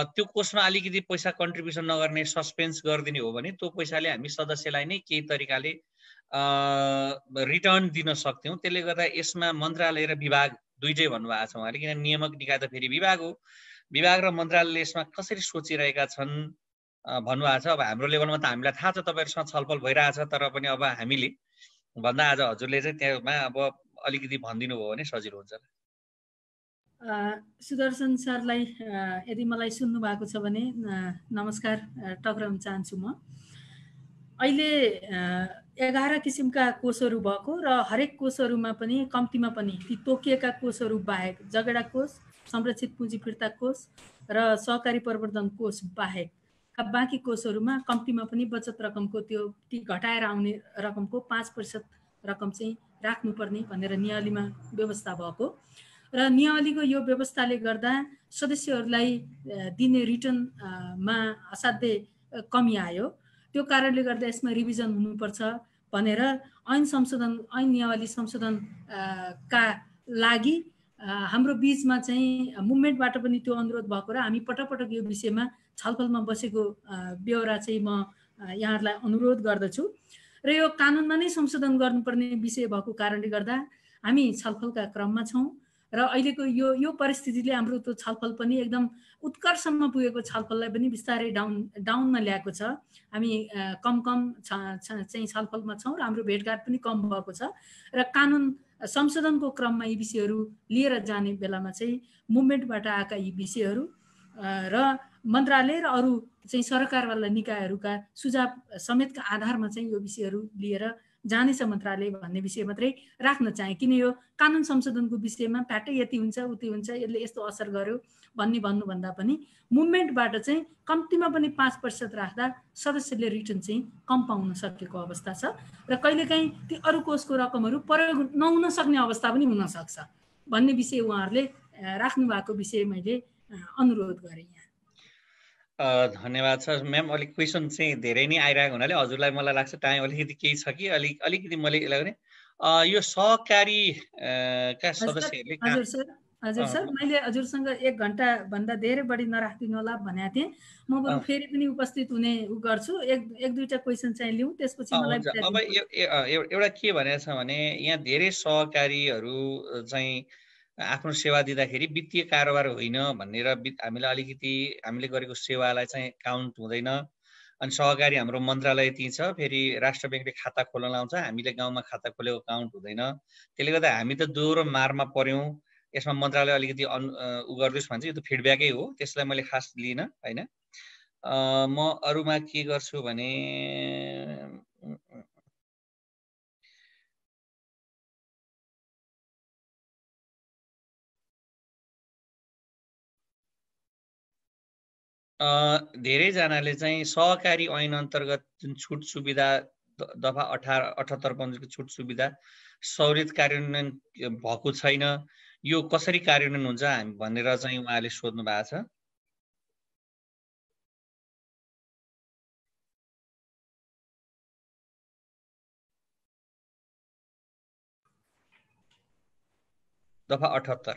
त्यो कोर्समा अलिकति पैसा कन्ट्रिब्युसन नगर्ने सस्पेन्स गरिदिने हो भने त्यो पैसाले हामी सदस्यलाई नै केही तरिकाले रिटर्न दिन सक्थ्यौँ। त्यसले गर्दा यसमा मन्त्रालय र विभाग दुईटै भन्नुभएको छ उहाँले, किन नियामक निकाय त फेरि विभाग हो, विभाग र मन्त्रालयले यसमा कसरी सोचिरहेका छन् भन्नुभएको छ। अब हाम्रो लेभलमा त हामीलाई थाहा छ तपाईँहरूसँग छलफल भइरहेछ, तर पनि अब हामीले भन्दा आज हजुरले चाहिँ त्यसमा अब अलिकति भनिदिनु भयो भने सजिलो हुन्छ। सुदर्शन सरलाई यदि मलाई सुन्नु भएको छ भने नमस्कार टक्राउन चाहन्छु। म अहिले 11 किसिमका कोषहरू भएको र हरेक कोषहरूमा पनि कम्तीमा पनि ती तोकिएका कोषहरू बाहेक जगेडा कोष, संरक्षित पुँजी फिर्ता कोष र सहकारी प्रवर्धन कोष बाहेकका बाँकी कोषहरूमा कम्तीमा पनि बचत रकमको ती घटाएर आउने रकमको 5% रकम चाहिँ राख्नुपर्ने भनेर नियावलीमा व्यवस्था भएको र नियावलीको यो व्यवस्थाले गर्दा सदस्यहरूलाई दिने रिटर्नमा असाध्यै कमी आयो। त्यो कारणले गर्दा यसमा रिभिजन हुनुपर्छ भनेर ऐन नियावली संशोधन का लागि हाम्रो बीचमा चाहिँ मुभमेन्टबाट पनि त्यो अनुरोध भएको र हामी पटक पटक यो विषयमा छलफलमा बसेको ब्यौरा चाहिँ म यहाँहरूलाई अनुरोध गर्दछु। र यो कानुनमा नै संशोधन गर्नुपर्ने विषय भएको कारणले गर्दा हामी छलफलका क्रममा छौँ र अहिलेको यो परिस्थितिले हाम्रो त्यो छलफल पनि एकदम उत्कर्षमा पुगेको छलफललाई पनि बिस्तारै डाउनमा ल्याएको छ। हामी कम चाहिँ छलफलमा छौँ र हाम्रो भेटघाट पनि कम भएको छ र कानुन संशोधनको क्रममा यी विषयहरू लिएर जाने बेलामा चाहिँ मुभमेन्टबाट आएका यी विषयहरू र मन्त्रालय र अरू चाहिँ सरकारवाला निकायहरूका सुझाव समेतका आधारमा चाहिँ यो विषयहरू लिएर जानेछ मन्त्रालय भन्ने विषय मात्रै राख्न चाहे, किन यो कानुन संशोधनको विषयमा फ्याटै यति हुन्छ उति हुन्छ यसले यस्तो असर गर्यो भन्नुभन्दा पनि मुभमेन्टबाट चाहिँ कम्तीमा पनि 5% राख्दा सदस्यले रिटर्न चाहिँ कम पाउन सकेको अवस्था छ र कहिलेकाहीँ ती अरू कोषको रकमहरू प्रयोग नहुन सक्ने अवस्था पनि हुनसक्छ भन्ने विषय उहाँहरूले राख्नु भएको विषय मैले अनुरोध गरेँ। धन्यवाद छ म्याम। अलिक क्वेसन चाहिँ धेरै नै आइरहेको हुनाले हजुरलाई मलाई लाग्छ टाइम अलिकति केही छ कि अलिकति मैले यसलाई भने यो सहकारी का सदस्यहरूले हजुर सर हजुर सर, मैले हजुरसँग 1 घण्टा भन्दा धेरै बढी नराखिदिनु होला भनेको थिएँ। म बरु फेरि पनि उपस्थित हुने गर्छु। एक दुईटा क्वेसन चाहिँ लिउँ, त्यसपछि मलाई हुन्छ। अब एउटा के भनेको छ भने यहाँ धेरै सहकारीहरू चाहिँ आफ्नो सेवा दिँदाखेरि वित्तीय कारोबार होइन भनेर हामीले अलिकति हामीले गरेको सेवालाई चाहिँ काउन्ट हुँदैन। अनि सहकारी हाम्रो मन्त्रालय त्यही छ, फेरि राष्ट्र ब्याङ्कले खाता खोल्न लाउँछ, हामीले गाउँमा खाता खोलेको काउन्ट हुँदैन। त्यसले गर्दा हामी त दोहोरो मारमा पर्यौँ। यसमा मन्त्रालय अलिकति उ गरिदियोस् भन्छ, यो त फिडब्याकै हो, त्यसलाई मैले खास लिइनँ होइन। म अरूमा के गर्छु भने धेरैजनाले चाहिँ सहकारी ऐन अन्तर्गत जुन छुट सुविधा दफा 78 छुट सुविधा सहुलियत कार्यान्वयन भएको छैन, यो कसरी कार्यान्वयन हुन्छ भनेर चाहिँ उहाँले सोध्नु भएको छ। दफा 78।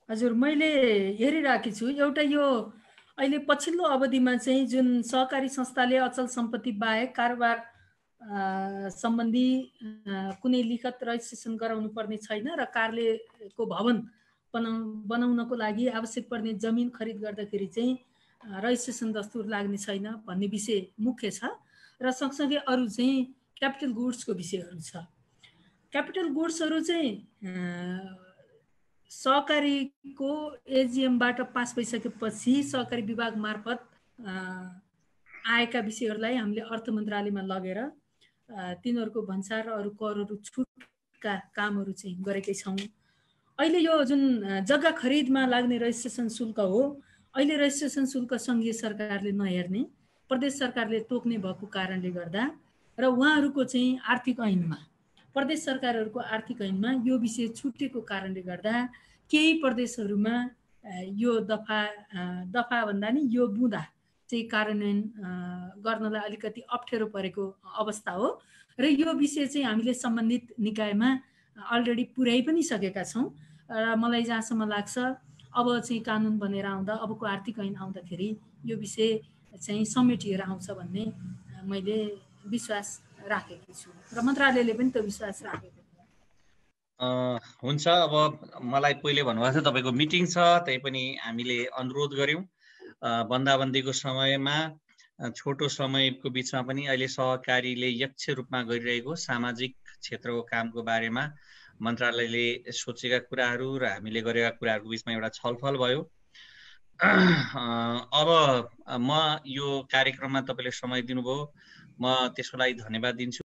हजुर, मैले हेरिराखेकी छु। एउटा यो अहिले पछिल्लो अवधिमा चाहिँ जुन सहकारी संस्थाले अचल सम्पत्ति बाहेक कारोबार सम्बन्धी कुनै लिखत रजिस्ट्रेसन गराउनु पर्ने छैन र कार्यालयको भवन बनाउनको लागि आवश्यक पर्ने जमिन खरिद गर्दाखेरि चाहिँ रजिस्ट्रेसन दस्तुर लाग्ने छैन भन्ने विषय मुख्य छ। र सँगसँगै अरू चाहिँ क्यापिटल गुड्सको विषयहरू छ। क्यापिटल गुड्सहरू चाहिँ सहकारीको एजिएमबाट पास भइसकेपछि सहकारी विभाग मार्फत आएका विषयहरूलाई हामीले अर्थ मन्त्रालयमा लगेर तिनीहरूको भन्सार र अरू करहरू छुटका कामहरू चाहिँ गरेकै छौँ। अहिले यो जुन जग्गा खरिदमा लाग्ने रजिस्ट्रेसन शुल्क हो, अहिले रजिस्ट्रेसन शुल्क सङ्घीय सरकारले नहेर्ने, प्रदेश सरकारले तोक्ने भएको कारणले गर्दा र उहाँहरूको चाहिँ आर्थिक ऐनमा, प्रदेश सरकारहरूको आर्थिक ऐनमा यो विषय छुटेको कारणले गर्दा केही प्रदेशहरूमा यो दफा भन्दा नि यो बुँदा चाहिँ कार्यान्वयन गर्नलाई अलिकति अप्ठ्यारो परेको अवस्था हो। र यो विषय चाहिँ हामीले सम्बन्धित निकायमा अलरेडी पुर्याइ पनि सकेका छौँ। र मलाई जहाँसम्म लाग्छ अब चाहिँ कानुन बनेर आउँदा, अबको आर्थिक ऐन आउँदाखेरि यो विषय चाहिँ समेटिएर आउँछ भन्ने मैले विश्वास राखेकी छु र मन्त्रालयले पनि त्यो विश्वास राखेको छ। हुन्छ। अब मलाई पहिले भन्नुभएको थियो तपाईँको मिटिङ छ, त्यही पनि हामीले अनुरोध गऱ्यौँ बन्दाबन्दीको समयमा छोटो समयको बिचमा पनि अहिले सहकारीले यक्ष रूपमा गरिरहेको सामाजिक क्षेत्रको कामको बारेमा मन्त्रालयले सोचेका कुराहरू र हामीले गरेका कुराहरूको बिचमा एउटा छलफल भयो। अब म यो कार्यक्रममा तपाईँले समय दिनुभयो, म त्यसको लागि धन्यवाद दिन्छु।